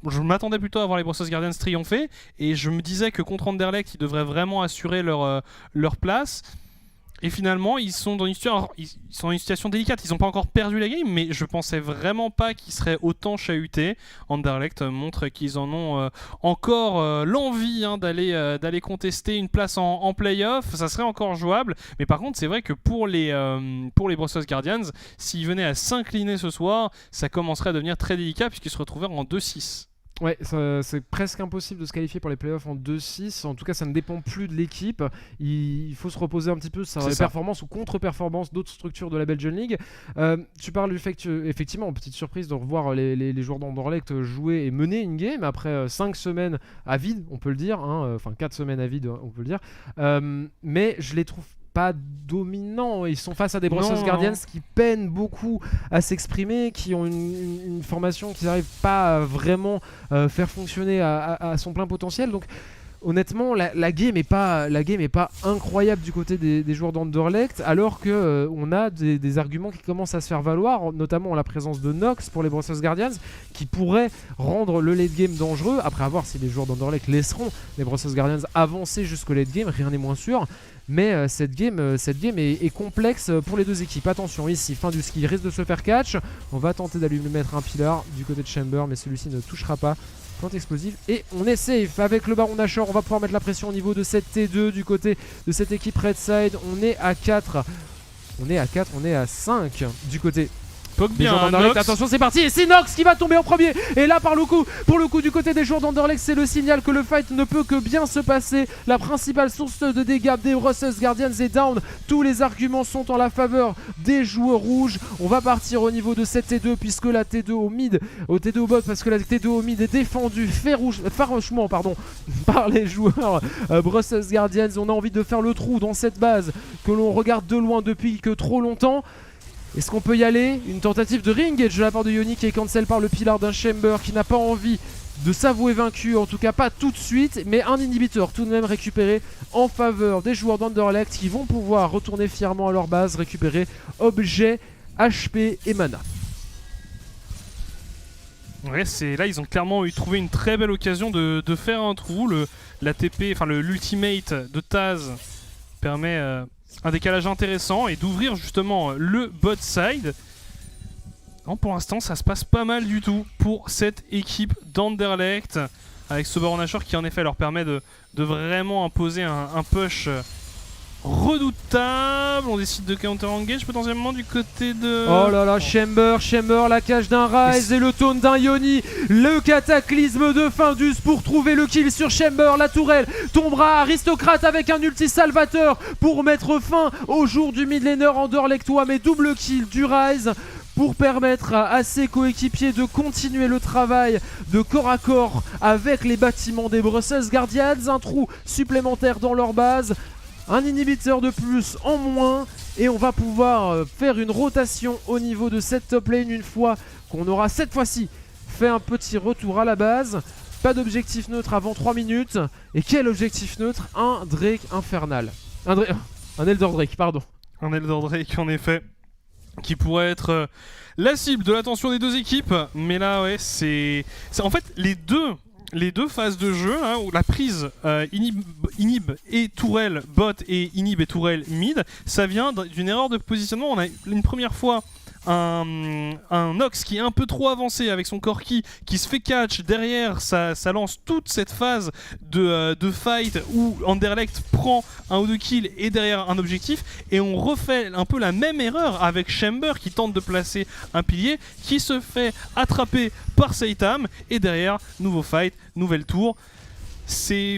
Je m'attendais plutôt à voir les Brussels Guardians triompher et je me disais que contre Anderlecht ils devraient vraiment assurer leur place Et finalement, ils sont dans une situation délicate. Ils n'ont pas encore perdu la game, mais je pensais vraiment pas qu'ils seraient autant chahutés. Anderlecht montre qu'ils en ont encore l'envie d'aller contester une place en play-off. Ça serait encore jouable. Mais par contre, c'est vrai que pour les Brussels Guardians, s'ils venaient à s'incliner ce soir, ça commencerait à devenir très délicat puisqu'ils se retrouveraient en 2-6. Ouais, c'est presque impossible de se qualifier pour les playoffs en 2-6. En tout cas, ça ne dépend plus de l'équipe. Il faut se reposer un petit peu sur les performances ou contre-performances d'autres structures de la Belgian League. Tu parles du fait que, effectivement, petite surprise de revoir les joueurs d'Anderlecht jouer et mener une game après 5 semaines à vide, on peut le dire. Enfin, 4 semaines à vide, on peut le dire. Mais je les trouve pas dominants. Ils sont face à des Brussels Guardians qui peinent beaucoup à s'exprimer, qui ont une formation qui n'arrive pas à vraiment faire fonctionner à son plein potentiel. Donc honnêtement, la game est pas incroyable du côté des joueurs d'Anderlecht, alors que on a des arguments qui commencent à se faire valoir, notamment la présence de Nox pour les Brussels Guardians, qui pourrait rendre le late game dangereux. Après, à voir si les joueurs d'Anderlecht laisseront les Brussels Guardians avancer jusqu'au late game, rien n'est moins sûr. Mais cette game est complexe pour les deux équipes. Attention, ici, fin du ski, il risque de se faire catch. On va tenter d'aller lui mettre un pilar du côté de Chamber, mais celui-ci ne touchera pas. Plante explosive. Et on est safe avec le Baron Nashor. On va pouvoir mettre la pression au niveau de cette T2 du côté de cette équipe Red Side. On est à 4. On est à 5 du côté. Bien, attention, c'est parti, et c'est Nox qui va tomber en premier. Et là, pour le coup, du côté des joueurs d'Anderlecht, c'est le signal que le fight ne peut que bien se passer. La principale source de dégâts des Brussels Guardians est down. Tous les arguments sont en la faveur des joueurs rouges. On va partir au niveau de cette T2, puisque la T2 au mid, au T2 au bot, parce que la T2 au mid est défendue farouchement par les joueurs Brussels Guardians. On a envie de faire le trou dans cette base que l'on regarde de loin depuis que trop longtemps. Est-ce qu'on peut y aller? Une tentative de ring-edge de la part de Yoni qui est cancel par le pilar d'un Chamber qui n'a pas envie de s'avouer vaincu, en tout cas pas tout de suite, mais un inhibiteur tout de même récupéré en faveur des joueurs d'Anderlecht qui vont pouvoir retourner fièrement à leur base, récupérer objets, HP et mana. Ouais, là ils ont clairement trouvé une très belle occasion de faire un trou. L'ultimate de Taz permet un décalage intéressant et d'ouvrir justement le bot side. Non, pour l'instant ça se passe pas mal du tout pour cette équipe d'Anderlecht, avec ce Baron Nashor qui en effet leur permet de vraiment imposer un push redoutable. On décide de counter engage potentiellement du côté de... Oh là là, Chamber, la cage d'un Rise et le taunt d'un Yoni. Le cataclysme de Findus pour trouver le kill sur Chamber. La tourelle tombera. Aristocrate avec un ulti salvateur pour mettre fin au jour du mid laner Anderlechtois, mais double kill du Rise pour permettre à ses coéquipiers de continuer le travail de corps à corps avec les bâtiments des Brussels Guardians. Un trou supplémentaire dans leur base. Un inhibiteur de plus en moins et on va pouvoir faire une rotation au niveau de cette top lane une fois qu'on aura cette fois-ci fait un petit retour à la base. Pas d'objectif neutre avant 3 minutes. Et quel objectif neutre? Un Drake infernal. Un Elder Drake, pardon. Un Elder Drake en effet, qui pourrait être la cible de l'attention des deux équipes. Mais là ouais, c'est en fait les deux phases de jeu, où la prise inhib et tourelle bot et inhib et tourelle mid, ça vient d'une erreur de positionnement. On a une première fois un Nox qui est un peu trop avancé avec son Corki qui se fait catch. Derrière ça lance toute cette phase de fight où Anderlecht prend un ou deux kills et derrière un objectif, et on refait un peu la même erreur avec Chamber qui tente de placer un pilier, qui se fait attraper par Seitam, et derrière nouveau fight, nouvelle tour.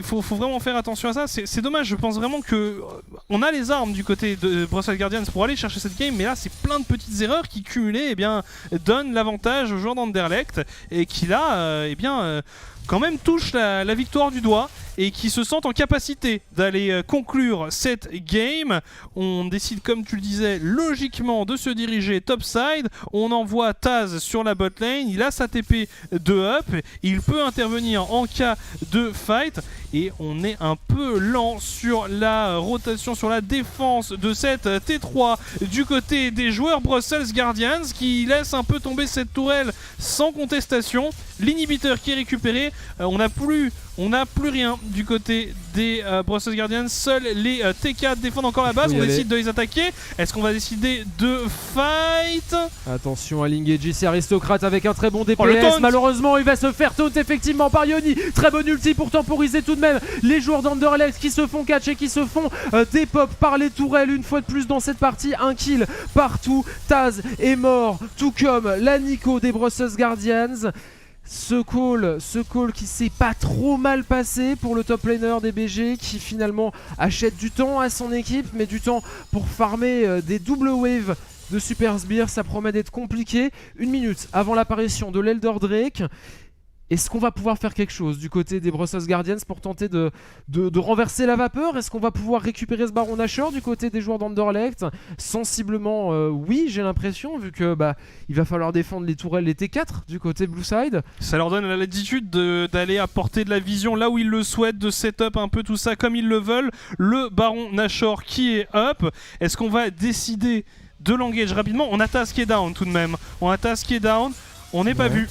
Faut vraiment faire attention à ça. C'est dommage, je pense vraiment que on a les armes du côté de Brussels Guardians pour aller chercher cette game, mais là c'est plein de petites erreurs qui cumulées donnent l'avantage aux joueurs d'Anderlecht et qui là quand même touchent la victoire du doigt et qui se sentent en capacité d'aller conclure cette game. On décide, comme tu le disais, logiquement de se diriger topside. On envoie Taz sur la bot lane, il a sa TP de up, il peut intervenir en cas de fight, et on est un peu lent sur la rotation, sur la défense de cette T3 du côté des joueurs Brussels Guardians, qui laissent un peu tomber cette tourelle sans contestation. L'inhibiteur qui est récupéré, on n'a plus On n'a plus rien du côté des Brussels Guardians. Seuls les T4 défendent encore la base. On décide de les attaquer. Est-ce qu'on va décider de fight? Attention à Lingeji, c'est Aristocrate avec un très bon DPS. Malheureusement, il va se faire taunt effectivement par Yoni. Très bon ulti pour temporiser tout de même les joueurs d'Anderlecht qui se font catch et qui se font dépop par les tourelles. Une fois de plus dans cette partie, un kill partout. Taz est mort, tout comme la Nico des Brussels Guardians. Ce call qui s'est pas trop mal passé pour le top laner des BG qui finalement achète du temps à son équipe, mais du temps pour farmer des double waves de Super Sbire. Ça promet d'être compliqué. 1 minute avant l'apparition de l'Elder Drake. Est-ce qu'on va pouvoir faire quelque chose du côté des Brussels Guardians pour tenter de renverser la vapeur? Est-ce qu'on va pouvoir récupérer ce Baron Nashor du côté des joueurs d'Anderlecht? Sensiblement oui, j'ai l'impression, vu que il va falloir défendre les tourelles, les T4 du côté Blue Side. Ça leur donne la latitude d'aller apporter de la vision là où ils le souhaitent, de setup un peu tout ça comme ils le veulent. Le Baron Nashor qui est up. Est-ce qu'on va décider de l'engage rapidement? On a Taz qui est down tout de même. On a Taz qui est down. On n'est pas vu.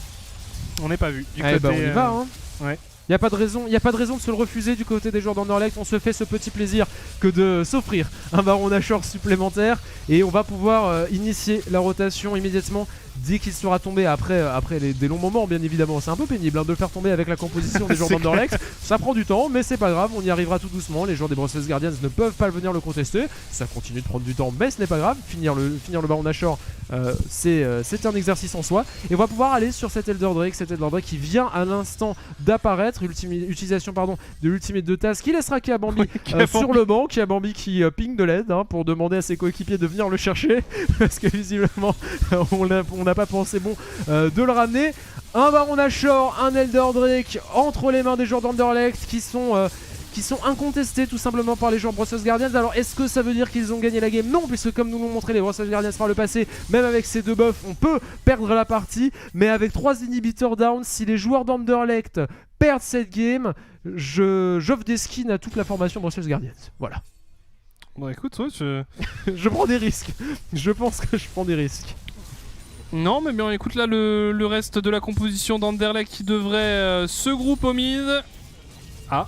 On n'est pas vu. Du côté, on y va, hein. Ouais. Il n'y a pas de raison de se le refuser du côté des joueurs d'Anderlecht. On se fait ce petit plaisir que de s'offrir un Baron Nashor supplémentaire. Et on va pouvoir initier la rotation immédiatement dès qu'il sera tombé après des longs moments, bien évidemment. C'est un peu pénible de le faire tomber avec la composition des joueurs d'Anderlecht. Ça prend du temps, mais c'est pas grave, on y arrivera tout doucement. Les joueurs des Brussels Guardians ne peuvent pas venir le contester. Ça continue de prendre du temps, mais ce n'est pas grave. Finir le Baron Nashor, c'est un exercice en soi. Et on va pouvoir aller sur cet Elder Drake qui vient à l'instant d'apparaître. Utilisation de l'ultimate de Taz qui laissera Kiabambi sur le banc. Kiabambi qui ping de l'aide pour demander à ses coéquipiers de venir le chercher. Parce que visiblement, on n'a pas pensé bon de le ramener. Un Baron Nashor, un Elder Drake entre les mains des joueurs d'Anderlecht qui sont incontestés tout simplement par les joueurs Brussels Guardians. Alors est-ce que ça veut dire qu'ils ont gagné la game? Non, puisque comme nous l'ont montré les Brussels Guardians par le passé, même avec ces deux buffs on peut perdre la partie. Mais avec 3 inhibiteurs down, si les joueurs d'Anderlecht perdent cette game, j'offre des skins à toute la formation Brussels Guardians. Voilà. Bon écoute, ouais, je prends des risques. Je pense que je prends des risques. Non, mais bien écoute, là le reste de la composition d'Anderlecht qui devrait se groupe au mid. Ah,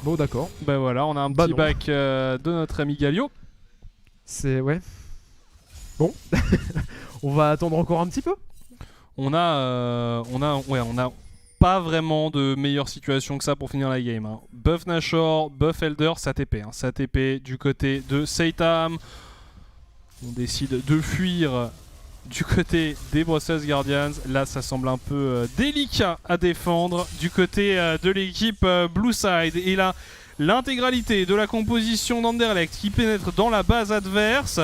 bon d'accord. Bah voilà, on a un petit back de notre ami Galio. C'est... ouais. Bon. On va attendre encore un petit peu. On a pas vraiment de meilleure situation que ça pour finir la game. Hein. Buff Nashor, buff Elder, ça TP. Hein. Ça TP du côté de Seitam. On décide de fuir du côté des Brussels Guardians. Là, ça semble un peu délicat à défendre du côté de l'équipe Blue Side. Et là, l'intégralité de la composition d'Anderlecht qui pénètre dans la base adverse.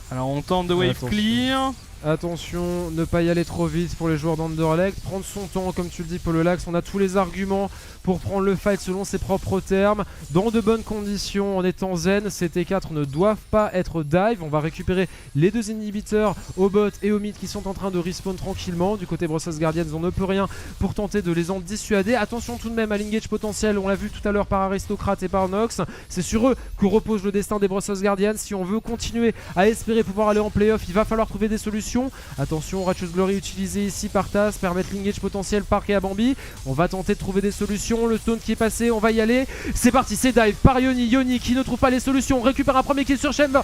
Alors, on tente de wave clear. Attention, ne pas y aller trop vite pour les joueurs d'Anderlecht. Prendre son temps, comme tu le dis, Pololax. On a tous les arguments pour prendre le fight selon ses propres termes, dans de bonnes conditions, en étant zen. Ces T4 ne doivent pas être dive. On va récupérer les 2 inhibiteurs au bot et au mid qui sont en train de respawn tranquillement. Du côté Brussels Guardians, on ne peut rien pour tenter de les en dissuader. Attention tout de même à l'engage potentiel. On l'a vu tout à l'heure par Aristocrate et par Nox. C'est sur eux que repose le destin des Brussels Guardians. Si on veut continuer à espérer pouvoir aller en playoff, il va falloir trouver des solutions. Attention, Righteous Glory utilisé ici par Taz, permettre l'engage potentiel par Kiabambi. On va tenter de trouver des solutions. Le stone qui est passé, on va y aller. C'est parti, c'est dive par Yoni qui ne trouve pas les solutions. On récupère un premier kill sur Chamber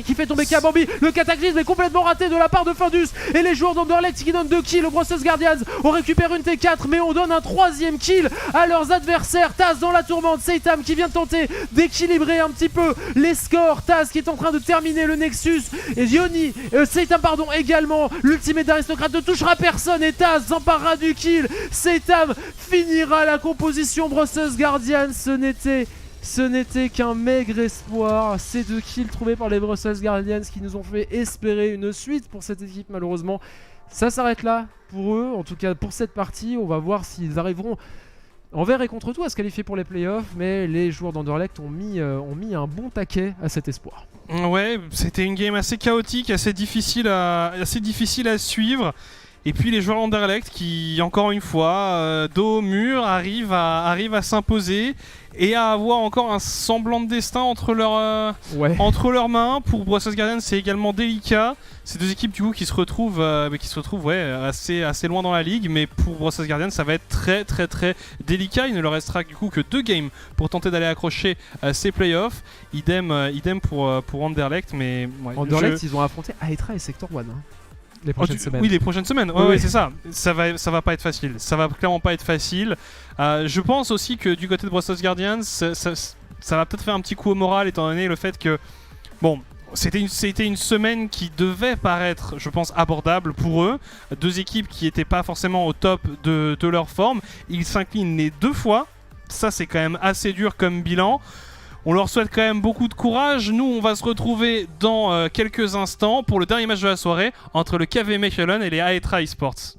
qui fait tomber Kiabambi. Le cataclysme est complètement raté de la part de Fundus. Et les joueurs d'Anderlecht qui donnent 2 kills aux Brussels Guardians. On récupère une T4, mais on donne un 3ème kill à leurs adversaires. Taz dans la tourmente, Seitam qui vient tenter d'équilibrer un petit peu les scores. Taz qui est en train de terminer le Nexus. Et Seitam également. L'ultimate d'Aristocrate ne touchera personne et Taz s'emparera du kill. Seitam finira la composition Brussels Guardians. Ce n'était qu'un maigre espoir. Ces 2 kills trouvés par les Brussels Guardians qui nous ont fait espérer une suite pour cette équipe. Malheureusement, ça s'arrête là pour eux. En tout cas pour cette partie, on va voir s'ils arriveront envers et contre tout à se qualifier pour les playoffs. Mais les joueurs d'Anderlecht ont mis un bon taquet à cet espoir. Ouais, c'était une game assez chaotique, assez difficile à suivre. Et puis les joueurs Anderlecht qui, encore une fois, dos au mur, arrivent à s'imposer et à avoir encore un semblant de destin entre leurs mains. Pour Brussels Guardians, c'est également délicat. Ces deux équipes du coup qui se retrouvent assez loin dans la ligue, mais pour Brussels Guardians, ça va être très très très délicat. Il ne leur restera du coup que 2 games pour tenter d'aller accrocher ces playoffs. Idem pour Anderlecht, mais Anderlecht, ils ont affronté Aetra et Sector One. Les prochaines semaines. Oui, les prochaines semaines. Ouais, c'est ça. Ça va pas être facile. Ça va clairement pas être facile. Je pense aussi que du côté de Brussels Guardians, ça va peut-être faire un petit coup au moral, étant donné le fait que, bon, c'était une semaine qui devait paraître, je pense, abordable pour eux. 2 équipes qui n'étaient pas forcément au top de leur forme. Ils s'inclinent les 2 fois. Ça, c'est quand même assez dur comme bilan. On leur souhaite quand même beaucoup de courage. Nous, on va se retrouver dans quelques instants pour le dernier match de la soirée entre le KV Mechelen et les Aetra Esports.